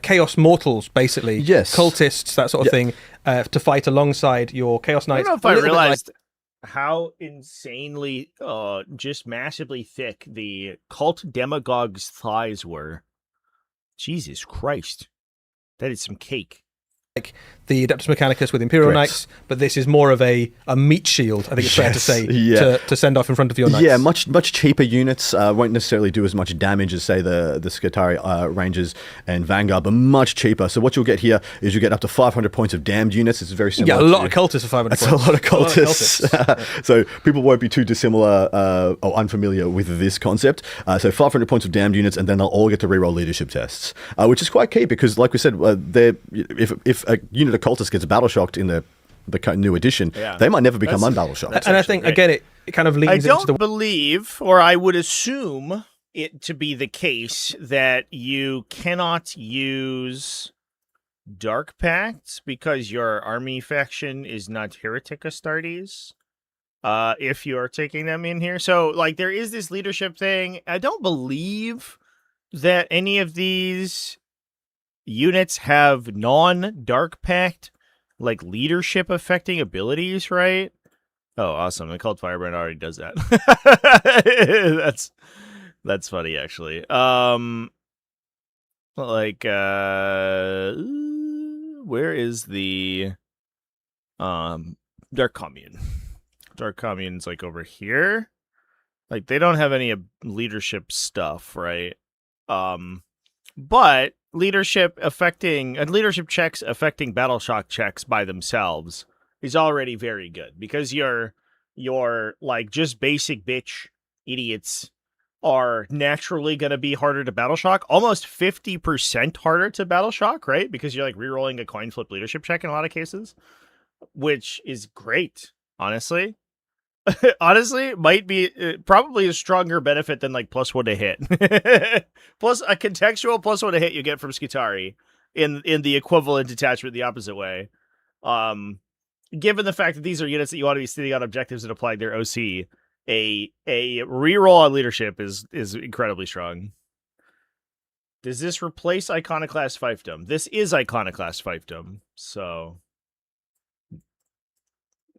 Chaos Mortals, basically. Yes. Cultists, that sort of thing, to fight alongside your Chaos Knights. I don't know if I realized how insanely, just massively thick the Cult Demagogue's thighs were. Jesus Christ. That is some cake. Like the Adeptus Mechanicus with Imperial Knights, but this is more of a meat shield, I think it's fair to say, to send off in front of your knights. Yeah, much cheaper units, won't necessarily do as much damage as, say, the Skitarii Rangers and Vanguard, but much cheaper. So what you'll get here is you get up to 500 points of damned units. It's very similar. Yeah, a lot of cultists for 500 points. That's a lot of cultists. So people won't be too dissimilar or unfamiliar with this concept. So 500 points of damned units, and then they'll all get to reroll leadership tests, which is quite key because, like we said, if a unit of cultists gets battle shocked in the new edition, they might never become unbattle shocked. And I think again, it kind of leans into the. I don't believe, or I would assume it to be the case that you cannot use Dark Pacts because your army faction is not Heretic Astartes. If you are taking them in here, so like there is this leadership thing. I don't believe that any of these units have non-Dark Pact, like, leadership affecting abilities, right? Oh, awesome. The Cult Firebrand already does that. That's funny, actually. Where is the Dark Commune? Dark Commune's like over here. Like, they don't have any leadership stuff, right? But leadership checks affecting battle shock checks by themselves is already very good, because your like just basic bitch idiots are naturally going to be harder to battle shock, almost 50% harder to battle shock, right? Because you're like rerolling a coin flip leadership check in a lot of cases, which is great, honestly. Honestly, might be probably a stronger benefit than like +1 to hit. Plus a contextual +1 to hit you get from Skitarii in the equivalent detachment the opposite way. Given the fact that these are units that you want to be sitting on objectives and applying their OC, a reroll on leadership is incredibly strong. Does this replace Iconoclast Fiefdom? This is Iconoclast Fiefdom, so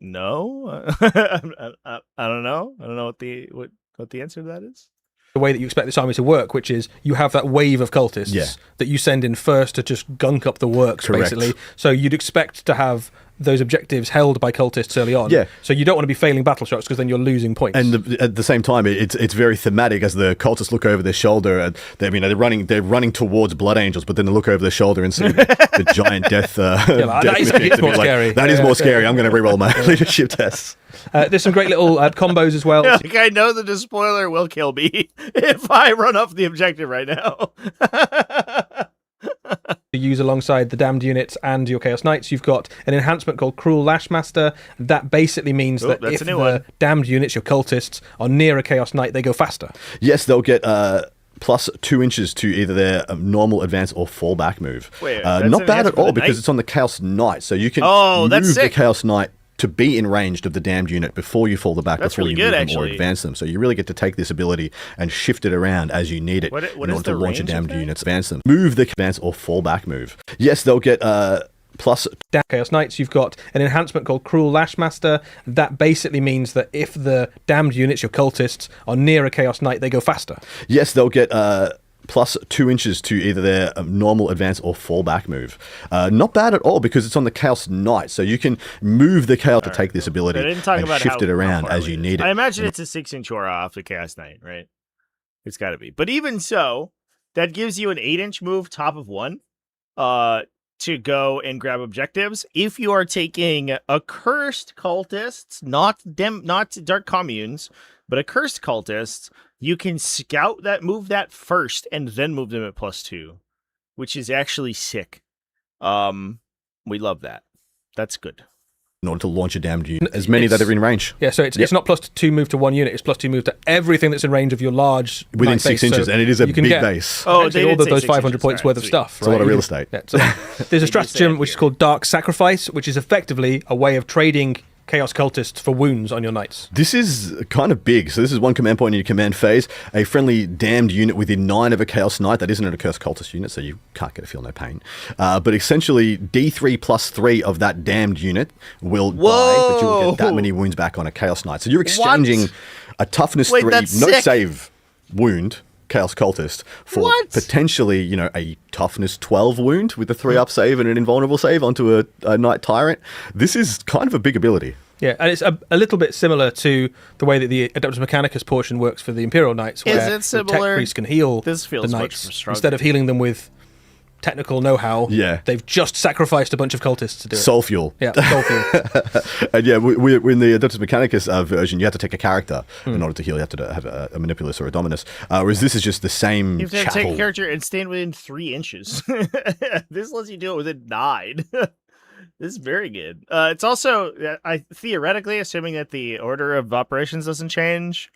no. I don't know. I don't know what the answer to that is. The way that you expect this army to work, which is you have that wave of cultists that you send in first to just gunk up the works, basically. So you'd expect to have those objectives held by cultists early on. Yeah. So you don't want to be failing battle shocks, because then you're losing points. And at the same time, it's very thematic as the cultists look over their shoulder. And they're running towards Blood Angels, but then they look over their shoulder and see the giant death. That is more scary. That is more scary. I'm going to reroll my leadership tests. There's some great little combos as well. Like, I know that the spoiler will kill me if I run off the objective right now. To use alongside the damned units and your Chaos Knights, you've got an enhancement called Cruel Lashmaster. That basically means that if the damned units, your cultists, are near a Chaos Knight, they go faster. Yes, they'll get plus 2 inches to either their normal advance or fallback move. Wait, not bad at all, because it's on the Chaos Knight, so you can move the Chaos Knight to be in range of the damned unit before you fall the back, before you move them or advance them. So you really get to take this ability and shift it around as you need it in order to launch a damned unit, advance them. Move the advance or fallback move. Yes, they'll get plus Chaos Knights. You've got an enhancement called Cruel Lashmaster. That basically means that if the damned units, your cultists, are near a Chaos Knight, they go faster. Yes, they'll get plus 2 inches to either their normal advance or fallback move. Not bad at all, because it's on the Chaos Knight, so you can move the Chaos to take this ability and shift it around as you need it. I imagine it's a 6-inch aura off the Chaos Knight, right? It's got to be. But even so, that gives you an 8-inch move top of 1 to go and grab objectives. If you are taking accursed cultists, not Dark Communes, but accursed cultists, you can scout that, move that first, and then move them at +2, which is actually sick. We love that. That's good. In order to launch a damned unit, as many that are in range. Yeah, so it's not +2 move to one unit, it's +2 move to everything that's in range of your large within 6 inches, so and it is a big base. Oh, all those 500 points worth of stuff. It's a lot of real estate. Yeah, so there's a stratagem which is called Dark Sacrifice, which is effectively a way of trading Chaos Cultists for wounds on your knights. This is kind of big. So this is 1 command point in your command phase. A friendly damned unit within 9 of a Chaos Knight. That isn't an accursed cultist unit, so you can't get a feel no pain. But essentially, D3 plus 3 of that damned unit will die, but you'll get that many wounds back on a Chaos Knight. So you're exchanging a toughness 3, no save wound Chaos Cultist for potentially, a toughness 12 wound with a 3-up save and an invulnerable save onto a Knight Tyrant. This is kind of a big ability. Yeah, and it's a little bit similar to the way that the Adeptus Mechanicus portion works for the Imperial Knights, where the Tech Priest can heal the Knights instead of healing them with technical know-how. Yeah, they've just sacrificed a bunch of cultists to do it. Soul fuel. Yeah, soul fuel. And yeah, in the Adeptus Mechanicus version, you have to take a character in order to heal. You have to have a Manipulus or a Dominus. Whereas this is just the same. You have to take a character and stand within 3 inches. This lets you do it within 9. This is very good. It's also, theoretically, assuming that the order of operations doesn't change,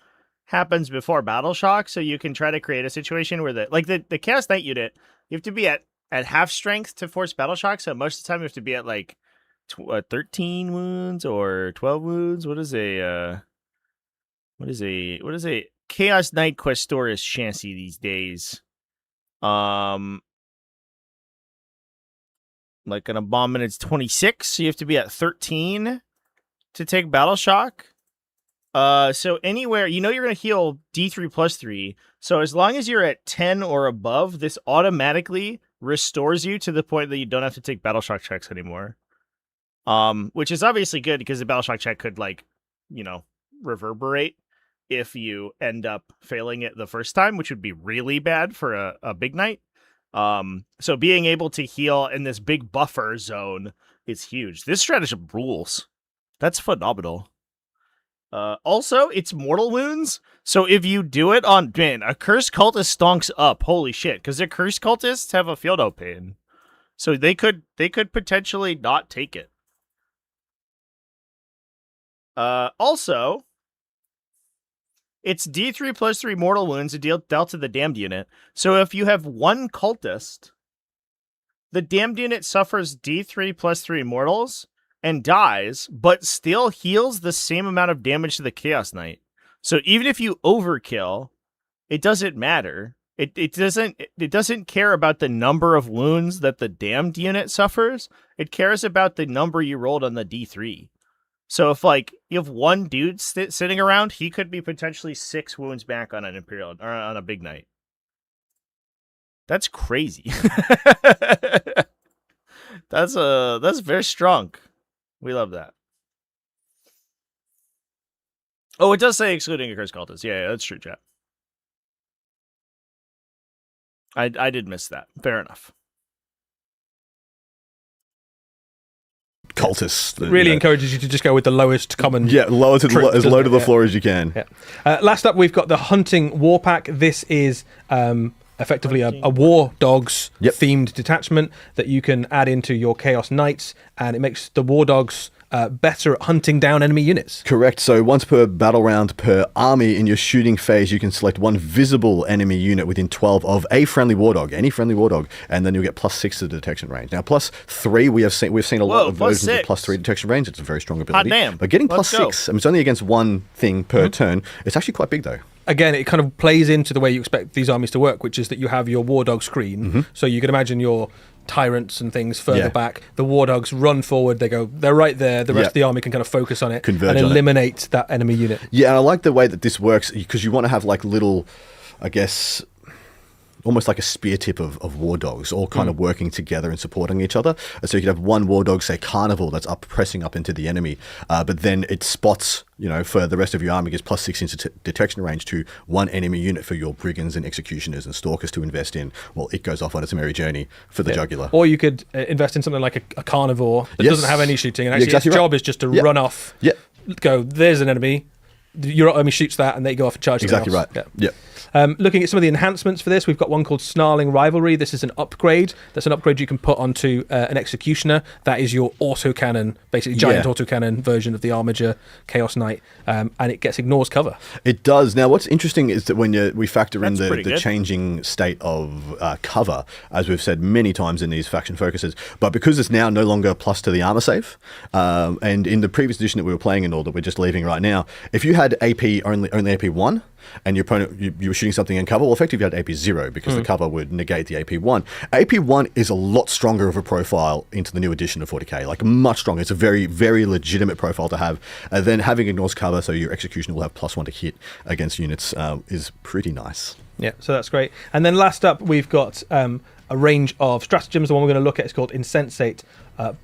happens before Battle Shock, so you can try to create a situation where the Chaos Knight unit, you have to be at half strength to force Battle Shock, so most of the time you have to be at 13 wounds or 12 wounds. What is a Chaos Knight Questoris chassis these days? Like an Abominate's 26, so you have to be at 13 to take Battle Shock. So anywhere, you're going to heal D3 plus 3. So as long as you're at 10 or above, this automatically restores you to the point that you don't have to take Battle Shock checks anymore. Which is obviously good because the Battle Shock check could, reverberate if you end up failing it the first time, which would be really bad for a big knight. So being able to heal in this big buffer zone is huge. This stratagem rules. That's phenomenal. Also, it's mortal wounds. So if you do it on, a cursed cultist stonks up. Holy shit. Because the cursed cultists have a feel no pain. So they could potentially not take it. Also, it's D3 plus 3 mortal wounds dealt to the damned unit. So if you have one cultist, the damned unit suffers D3 plus 3 mortals and dies, but still heals the same amount of damage to the Chaos Knight. So even if you overkill, it doesn't matter. It doesn't care about the number of wounds that the damned unit suffers. It cares about the number you rolled on the D3. So if you have one dude sitting around, he could be potentially 6 wounds back on an Imperial or on a big knight. That's crazy. That's very strong. We love that. Oh, it does say excluding a cursed cultist. Yeah, that's true, chat. I did miss that. Fair enough. Cultists. Really encourages you to just go with the lowest common. Yeah, as low to the floor as you can. Yeah. Last up, we've got the Hunting War Pack. This is effectively a War Dogs themed detachment that you can add into your Chaos Knights, and it makes the War Dogs better at hunting down enemy units. Correct. So once per battle round per army in your shooting phase, you can select one visible enemy unit within 12 of a friendly war dog, any friendly war dog, and then you'll get +6 to the detection range. Now +3, we've seen a lot of versions of +3 detection range. It's a very strong ability. Hot damn. But getting +6, it's only against one thing per turn. It's actually quite big though. Again, it kind of plays into the way you expect these armies to work, which is that you have your War Dog screen. So you can imagine your tyrants and things further back. The War Dogs run forward. They're right there. The rest of the army can kind of focus on it and eliminate that enemy unit. Yeah, and I like the way that this works because you want to have little, I guess, almost like a spear tip of war dogs all kind of working together and supporting each other. So you could have one war dog, say Carnival, that's pressing up into the enemy, but then it spots, for the rest of your army, gets +6 into detection range to one enemy unit for your brigands and executioners and stalkers to invest in. Well, it goes off on its merry journey for the jugular. Or you could invest in something like a Carnivore that doesn't have any shooting, and actually its job is just to run off, go, there's an enemy, your enemy shoots that, and they go off and charge. Exactly right. Yeah. Looking at some of the enhancements for this, we've got one called Snarling Rivalry. This is an upgrade. That's an upgrade you can put onto an Executioner. That is your autocannon, basically giant autocannon version of the Armiger Chaos Knight, and it ignores cover. It does. Now, what's interesting is that when we factor in the changing state of cover, as we've said many times in these faction focuses, but because it's now no longer a plus to the armor save, and in the previous edition that we were playing in, or that we're just leaving right now, if you had AP only AP 1, and your opponent, you were shooting something in cover, well, effectively you had AP 0 because the cover would negate the AP 1. AP 1 is a lot stronger of a profile into the new edition of 40k, much stronger. It's a very, very legitimate profile to have. Then having ignores cover, so your executioner will have +1 to hit against units, is pretty nice. Yeah, so that's great. And then last up, we've got a range of stratagems. The one we're going to look at is called Insensate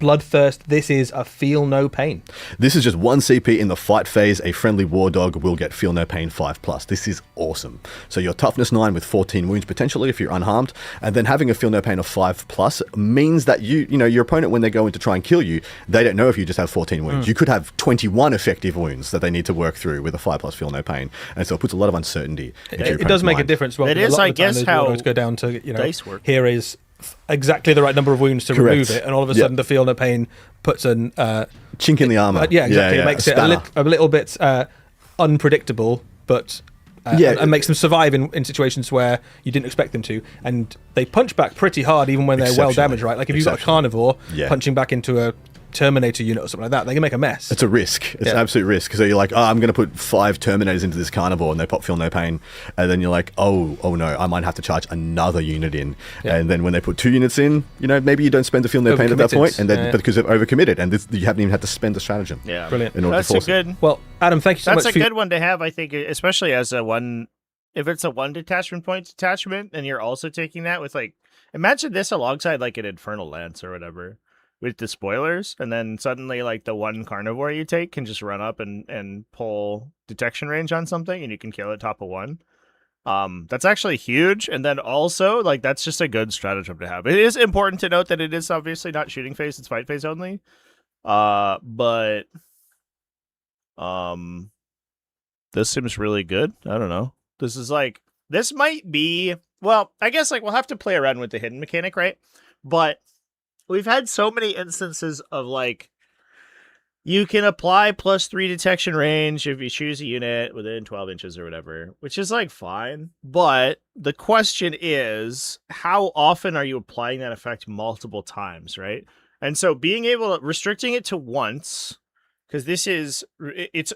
Bloodthirst. This is a Feel No Pain. This is just 1 CP in the fight phase. A friendly war dog will get Feel No Pain 5+. This is awesome. So your toughness 9 with 14 wounds potentially if you're unharmed, and then having a Feel No Pain of 5+ means that your opponent, when they go in to try and kill you, they don't know if you just have 14 wounds. You could have 21 effective wounds that they need to work through with a 5+ Feel No Pain, and so it puts a lot of uncertainty into your It does make mind. a difference. Well, it is, I guess, how go down to dice work. Here is exactly the right number of wounds to remove it, and all of a sudden the Feel No Pain puts an chink in the armor. Yeah, exactly. It makes it a little bit unpredictable, but and makes them survive in situations where you didn't expect them to, and they punch back pretty hard even when they're well damaged. Right, like if you've got a Carnivore punching back into Terminator unit or something like that, they can make a mess. It's a risk. It's an absolute risk. So you're like, oh, I'm going to put 5 Terminators into this carnivore, and they feel no pain. And then you're like, oh no, I might have to charge another unit in. Yeah. And then when they put 2 units in, maybe you don't spend to feel no pain at that point, and then because they've overcommitted, and you haven't even had to spend a stratagem. Yeah, brilliant. In order to force it. Well, Adam, thank you so much. That's a good one to have, I think, especially as a one. If it's a 1 detachment point detachment, and you're also taking that with imagine this alongside an Infernal Lance or whatever with the spoilers, and then suddenly the 1 carnivore you take can just run up and pull detection range on something, and you can kill it top of 1. That's actually huge, and then also that's just a good stratagem to have. It is important to note that it is obviously not shooting phase; it's fight phase only. But this seems really good. I don't know. This is this might be, well, I guess we'll have to play around with the hidden mechanic, right? But we've had so many instances of you can apply +3 detection range if you choose a unit within 12 inches or whatever, which is fine. But the question is, how often are you applying that effect multiple times, right? And so being able to restricting it to once, because this is it's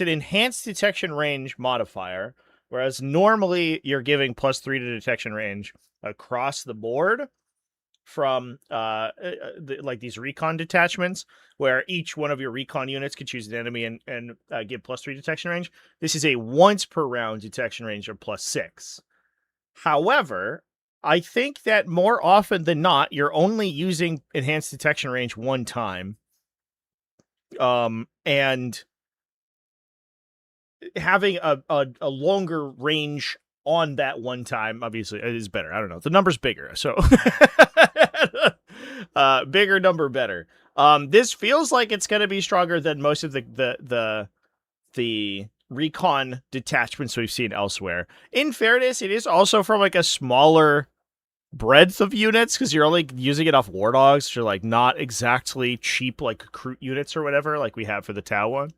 an enhanced detection range modifier. Whereas normally you're giving +3 to detection range across the board from these recon detachments, where each one of your recon units could choose an enemy and give +3 detection range. This is a once per round detection range of +6. However, I think that more often than not, you're only using enhanced detection range one time. And having a longer range on that one time, obviously, it is better. I don't know. The number's bigger, so bigger number better. This feels like it's going to be stronger than most of the recon detachments we've seen elsewhere. In fairness, it is also from a smaller breadth of units, because you're only using it off war dogs, which are not exactly cheap recruit units or whatever we have for the Tau one.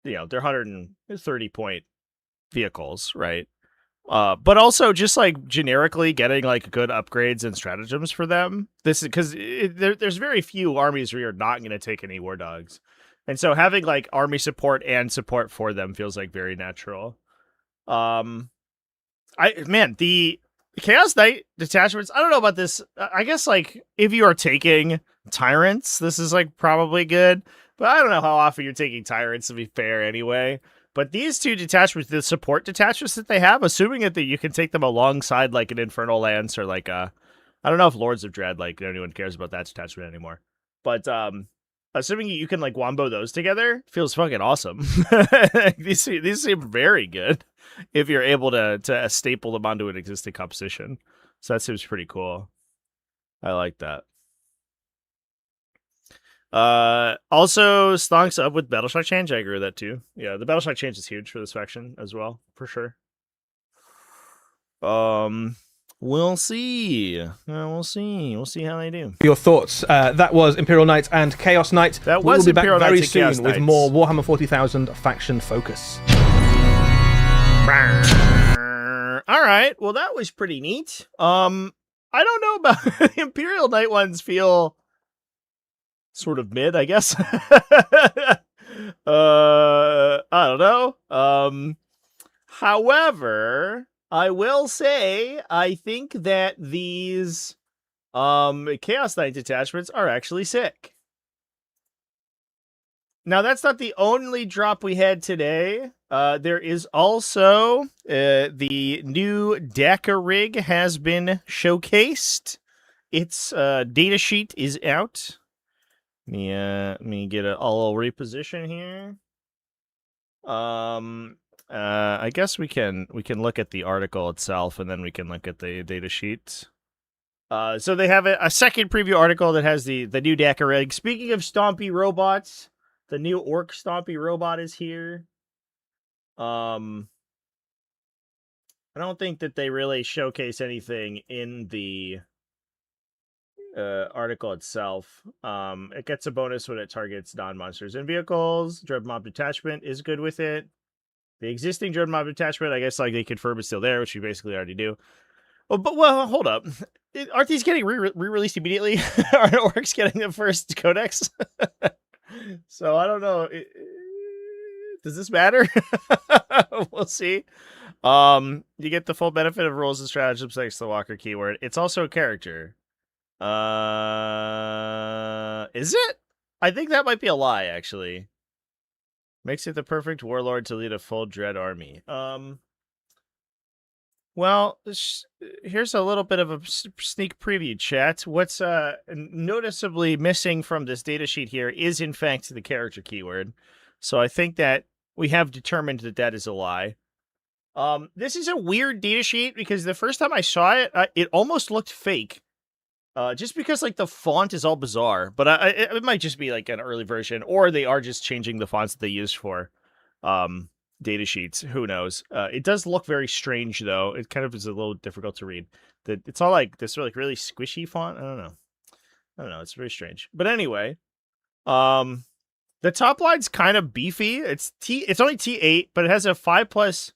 They're 130 point vehicles, right? But also just generically getting good upgrades and stratagems for them. This is because there's very few armies where you're not going to take any war dogs, and so having army support and support for them feels very natural. The Chaos Knight detachments, I don't know about this. I guess if you are taking tyrants, this is probably good. But I don't know how often you're taking tyrants, to be fair, anyway. But these 2 detachments, the support detachments that they have, assuming that you can take them alongside an Infernal Lance or I don't know if Lords of Dread, anyone cares about that detachment anymore. But assuming you can wombo those together, feels fucking awesome. These seem very good if you're able to staple them onto an existing composition. So that seems pretty cool. I like that. Also stonks up with Battleshock Change. I agree with that too. Yeah, the Battleshock Change is huge for this faction as well, for sure. We'll see. We'll see how they do. Your thoughts. That was Imperial Knights and Chaos Knight. That was We'll be Imperial back very Knights and soon Chaos with more Warhammer 40,000 faction focus. All right. Well, that was pretty neat. I don't know about the Imperial Knight ones. Feel sort of mid, I guess. I don't know. However, I will say I think that these Chaos Knight detachments are actually sick. Now, that's not the only drop we had today. There is also the new Dakkarig has been showcased. Its data sheet is out. Let me get it all reposition here. I guess we can look at the article itself, and then we can look at the data sheet. So they have a second preview article that has the new Dakkarig. Speaking of stompy robots, the new Ork stompy robot is here. I don't think that they really showcase anything in the article itself. It gets a bonus when it targets non-monsters and vehicles. Dread Mob Detachment is good with it. The existing Dread Mob Detachment, I guess they confirm is still there, which we basically already do. Well, hold up. Aren't these getting re-released immediately? Aren't orcs getting the first codex? So I don't know. Does this matter? We'll see. You get the full benefit of rules and stratagems thanks to the Walker keyword. It's also a character. Is it? I think that might be a lie, actually. Makes it the perfect warlord to lead a full dread army. Well, here's a little bit of a sneak preview, chat. What's noticeably missing from this datasheet here is, in fact, the character keyword. So I think that we have determined that that is a lie. This is a weird datasheet because the first time I saw it, it almost looked fake. Just because, like, the font is all bizarre. But it might just be, like, an early version, or they are just changing the fonts that they used for data sheets. Who knows? It does look very strange, though. It kind of is a little difficult to read. It's all like this really squishy font. I don't know. It's very strange. But anyway, the top line's kind of beefy. It's only T8, but it has a 5+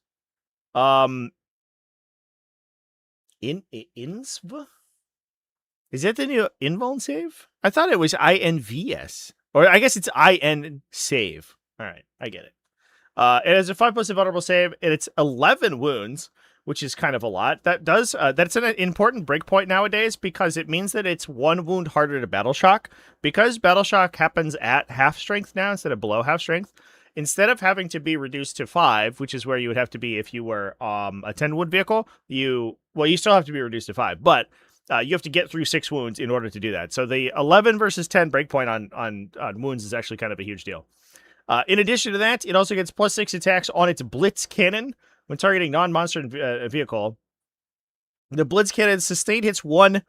insv. Is that the new invuln save? I thought it was INVS, or I guess it's IN save. All right, I get it. It has a 5+ invulnerable save, and it's 11 wounds, which is kind of a lot. That's an important breakpoint nowadays because it means that it's 1 wound harder to battle shock. Because battle shock happens at half strength now instead of below half strength. Instead of having to be reduced to 5, which is where you would have to be if you were a 10 wound vehicle, you still have to be reduced to 5, but you have to get through 6 wounds in order to do that. So the 11 versus 10 breakpoint on wounds is actually kind of a huge deal. In addition to that, it also gets +6 attacks on its Blitz Cannon when targeting non-monster vehicle. The Blitz Cannon sustained hits 1.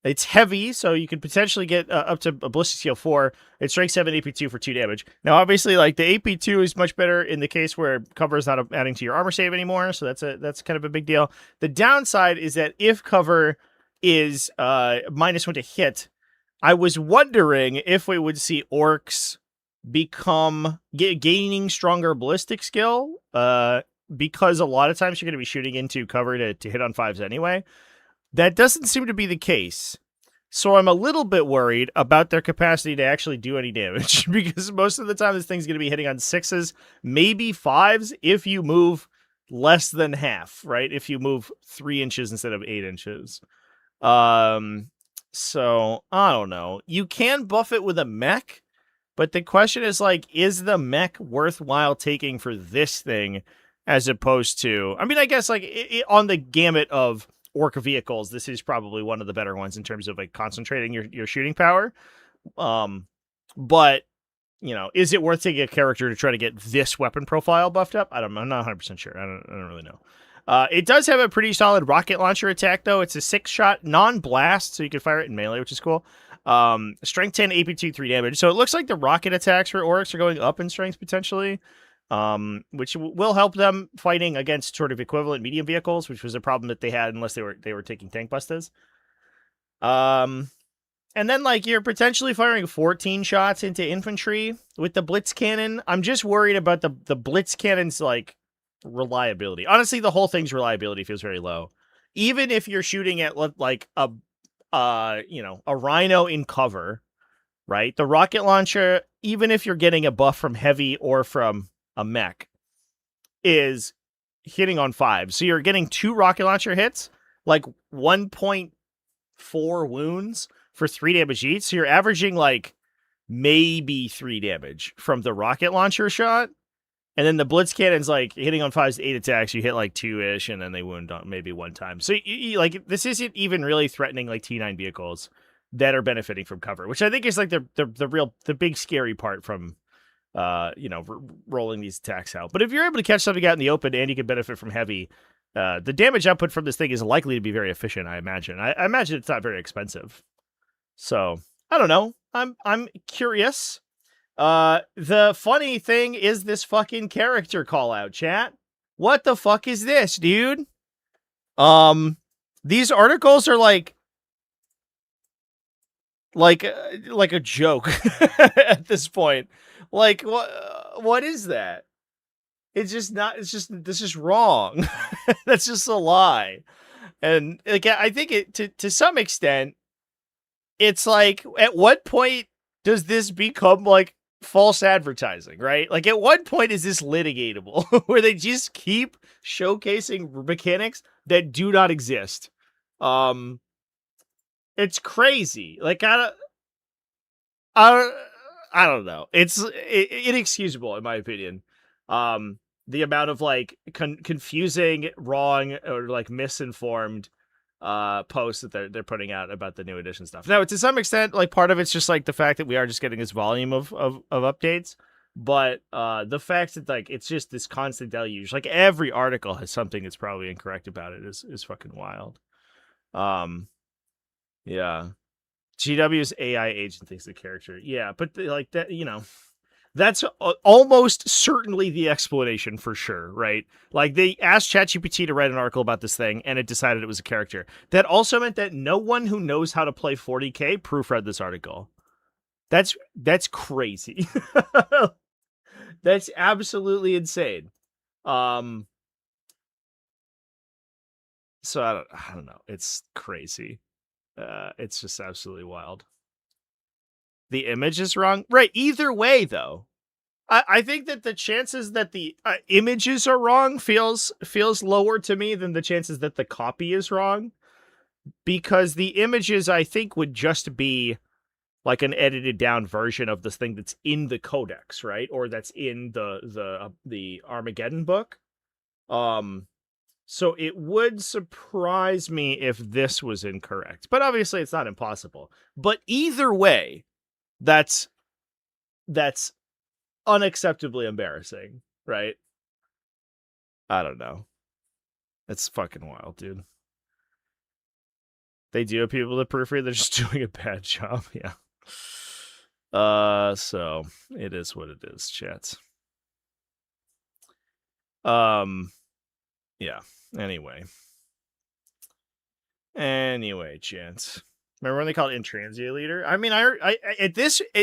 It's heavy, so you can potentially get up to a ballistic skill 4. It's strength 7, AP 2 for 2 damage. Now, obviously, like, the AP 2 is much better in the case where cover is not adding to your armor save anymore, so that's kind of a big deal. The downside is that if cover is -1 to hit, I was wondering if we would see orcs gaining stronger ballistic skill, because a lot of times you're going to be shooting into cover to hit on 5s anyway. That doesn't seem to be the case. So I'm a little bit worried about their capacity to actually do any damage, because most of the time this thing's going to be hitting on 6s, maybe 5s, if you move less than half, right? If you move 3 inches instead of 8 inches. So I don't know. You can buff it with a mech, but the question is, like, is the mech worthwhile taking for this thing as opposed to, I mean, I guess, like, on the gamut of orc vehicles, this is probably one of the better ones in terms of, like, concentrating your shooting power. But, you know, is it worth taking a character to try to get this weapon profile buffed up? I'm not 100% sure. I don't really know. It does have a pretty solid rocket launcher attack, though. It's a 6-shot non-blast, so you can fire it in melee, which is cool. Strength 10, AP 2, 3 damage. So it looks like the rocket attacks for orcs are going up in strength potentially, which will help them fighting against sort of equivalent medium vehicles, which was a problem that they had unless they were taking tank busters. And then, like, you're potentially firing 14 shots into infantry with the Blitz Cannon. I'm just worried about the Blitz Cannon's, like, reliability. Honestly, the whole thing's reliability feels very low. Even if you're shooting at, like, a rhino in cover, right? The rocket launcher, even if you're getting a buff from heavy or from a mech, is hitting on 5. So you're getting 2 rocket launcher hits, like 1.4 wounds for 3 damage each. So you're averaging, like, maybe 3 damage from the rocket launcher shot. And then the Blitz Cannon's, like, hitting on 5s, 8 attacks. You hit, like, 2-ish, and then they wound on maybe 1 time. So, like, this isn't even really threatening, like, T9 vehicles that are benefiting from cover, which I think is, like, the big scary part from, rolling these attacks out. But if you're able to catch something out in the open and you can benefit from heavy, the damage output from this thing is likely to be very efficient, I imagine. I imagine it's not very expensive. So, I don't know. I'm curious. The funny thing is this fucking character call out, chat. What the fuck is this, dude? These articles are like a joke at this point. Like, what is that? This is wrong. That's just a lie. And again, I think it to some extent, it's like, at what point does this become like false advertising, right? Like, at what point is this litigatable where they just keep showcasing mechanics that do not exist? It's crazy. Like, I don't know. It's inexcusable in my opinion. The amount of like confusing, wrong, or like misinformed posts that they're putting out about the new edition stuff. Now, to some extent, like, part of it's just like the fact that we are just getting this volume of updates, but the fact that like it's just this constant deluge, like every article has something that's probably incorrect about it, is fucking wild. Yeah. GW's AI agent thinks the character. Yeah, but like that, that's almost certainly the explanation for sure, right? Like, they asked ChatGPT to write an article about this thing, and it decided it was a character. That also meant that no one who knows how to play 40K proofread this article. That's crazy. That's absolutely insane. So I don't know. It's crazy. It's just absolutely wild. The image is wrong, right? Either way, though, I think that the chances that the images are wrong feels lower to me than the chances that the copy is wrong, because the images, I think, would just be like an edited down version of this thing that's in the codex, right? Or that's in the Armageddon book. So it would surprise me if this was incorrect, but obviously it's not impossible. But either way, that's unacceptably embarrassing, right? I don't know. It's fucking wild, dude. They do have people that proofread, they're just doing a bad job. Yeah. So it is what it is, chat. Yeah. Anyway, chat. Remember when they called it Intransient Leader? I mean,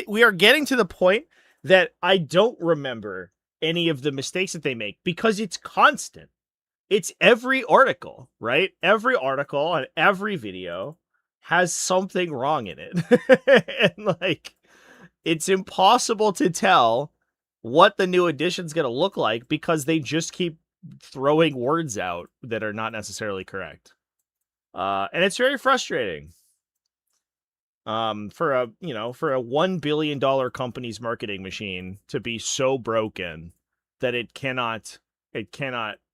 we are getting to the point that I don't remember any of the mistakes that they make, because it's constant. It's every article, right? Every article and every video has something wrong in it. And like, it's impossible to tell what the new edition's going to look like, because they just keep throwing words out that are not necessarily correct. And it's very frustrating. For a $1 billion company's marketing machine to be so broken that it cannot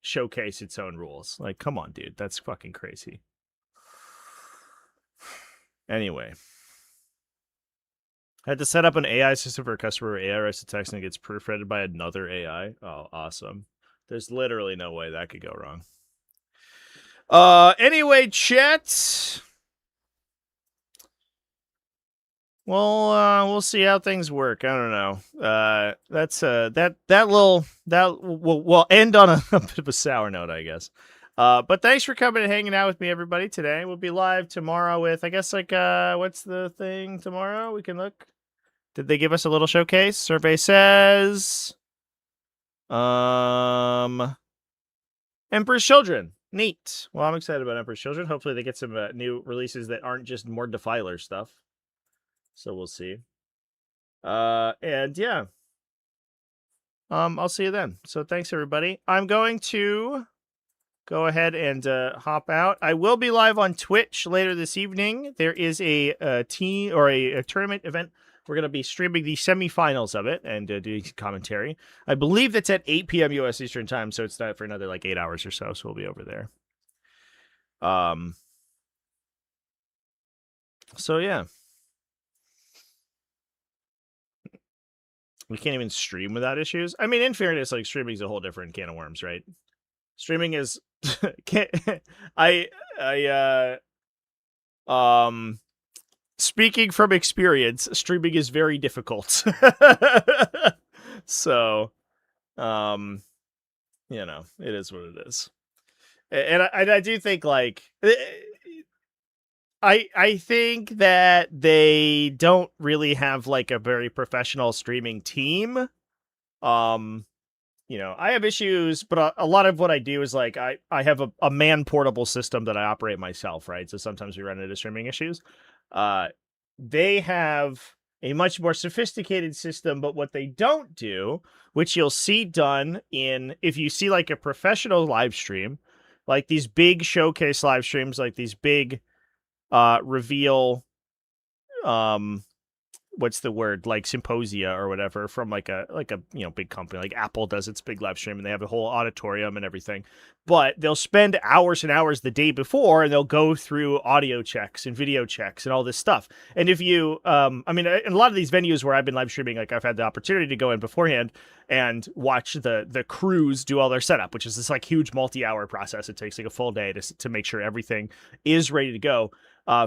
showcase its own rules. Like, come on, dude, that's fucking crazy. Anyway, I had to set up an AI system for a customer where AI writes a text and it gets proofreaded by another AI. Oh, awesome. There's literally no way that could go wrong. Anyway, chat. Well, we'll see how things work. I don't know. We'll end on a bit of a sour note, I guess. But thanks for coming and hanging out with me, everybody, today. We'll be live tomorrow with, I guess, like, what's the thing tomorrow? We can look. Did they give us a little showcase? Survey says, Emperor's Children. Neat. Well, I'm excited about Emperor's Children. Hopefully they get some new releases that aren't just more Defiler stuff. So we'll see. And yeah. I'll see you then. So thanks, everybody. I'm going to go ahead and hop out. I will be live on Twitch later this evening. There is a tournament event. We're going to be streaming the semifinals of it and doing commentary. I believe that's at 8 p.m. U.S. Eastern Time, so it's not for another like 8 hours or so. So we'll be over there. So yeah. We can't even stream without issues. I mean, in fairness, like, streaming is a whole different can of worms, right? Streaming is speaking from experience, streaming is very difficult. So, it is what it is. And I do think, like, I think that they don't really have like a very professional streaming team. I have issues, but a lot of what I do is like I have a man portable system that I operate myself, right? So sometimes we run into streaming issues. They have a much more sophisticated system, but what they don't do, which you'll see done if you see like a professional live stream, like these big showcase live streams, like these big reveal what's the word, like symposia or whatever from like a big company like Apple does its big live stream and they have a whole auditorium and everything, but they'll spend hours and hours the day before and they'll go through audio checks and video checks and all this stuff. And if you in a lot of these venues where I've been live streaming, like I've had the opportunity to go in beforehand and watch the crews do all their setup, which is this like huge multi-hour process. It takes like a full day to make sure everything is ready to go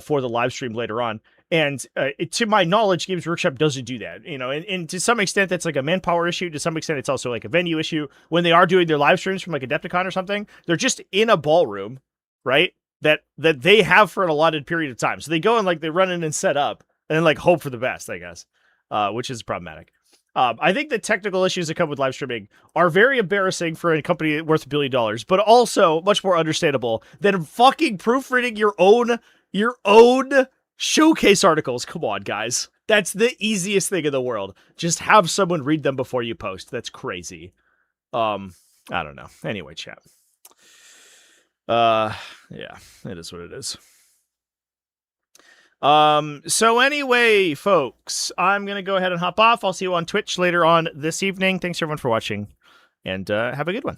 for the live stream later on. And to my knowledge, Games Workshop doesn't do that, and to some extent that's like a manpower issue. To some extent, it's also like a venue issue. When they are doing their live streams from like Adepticon or something, they're just in a ballroom, right? That they have for an allotted period of time. So they go and like they run in and set up and then like hope for the best, I guess, which is problematic. I think the technical issues that come with live streaming are very embarrassing for a company worth $1 billion, but also much more understandable than fucking proofreading your own showcase articles. Come on, guys. That's the easiest thing in the world. Just have someone read them before you post. That's crazy. I don't know. Anyway, chat. Yeah, it is what it is. So anyway, folks, I'm going to go ahead and hop off. I'll see you on Twitch later on this evening. Thanks everyone for watching and have a good one.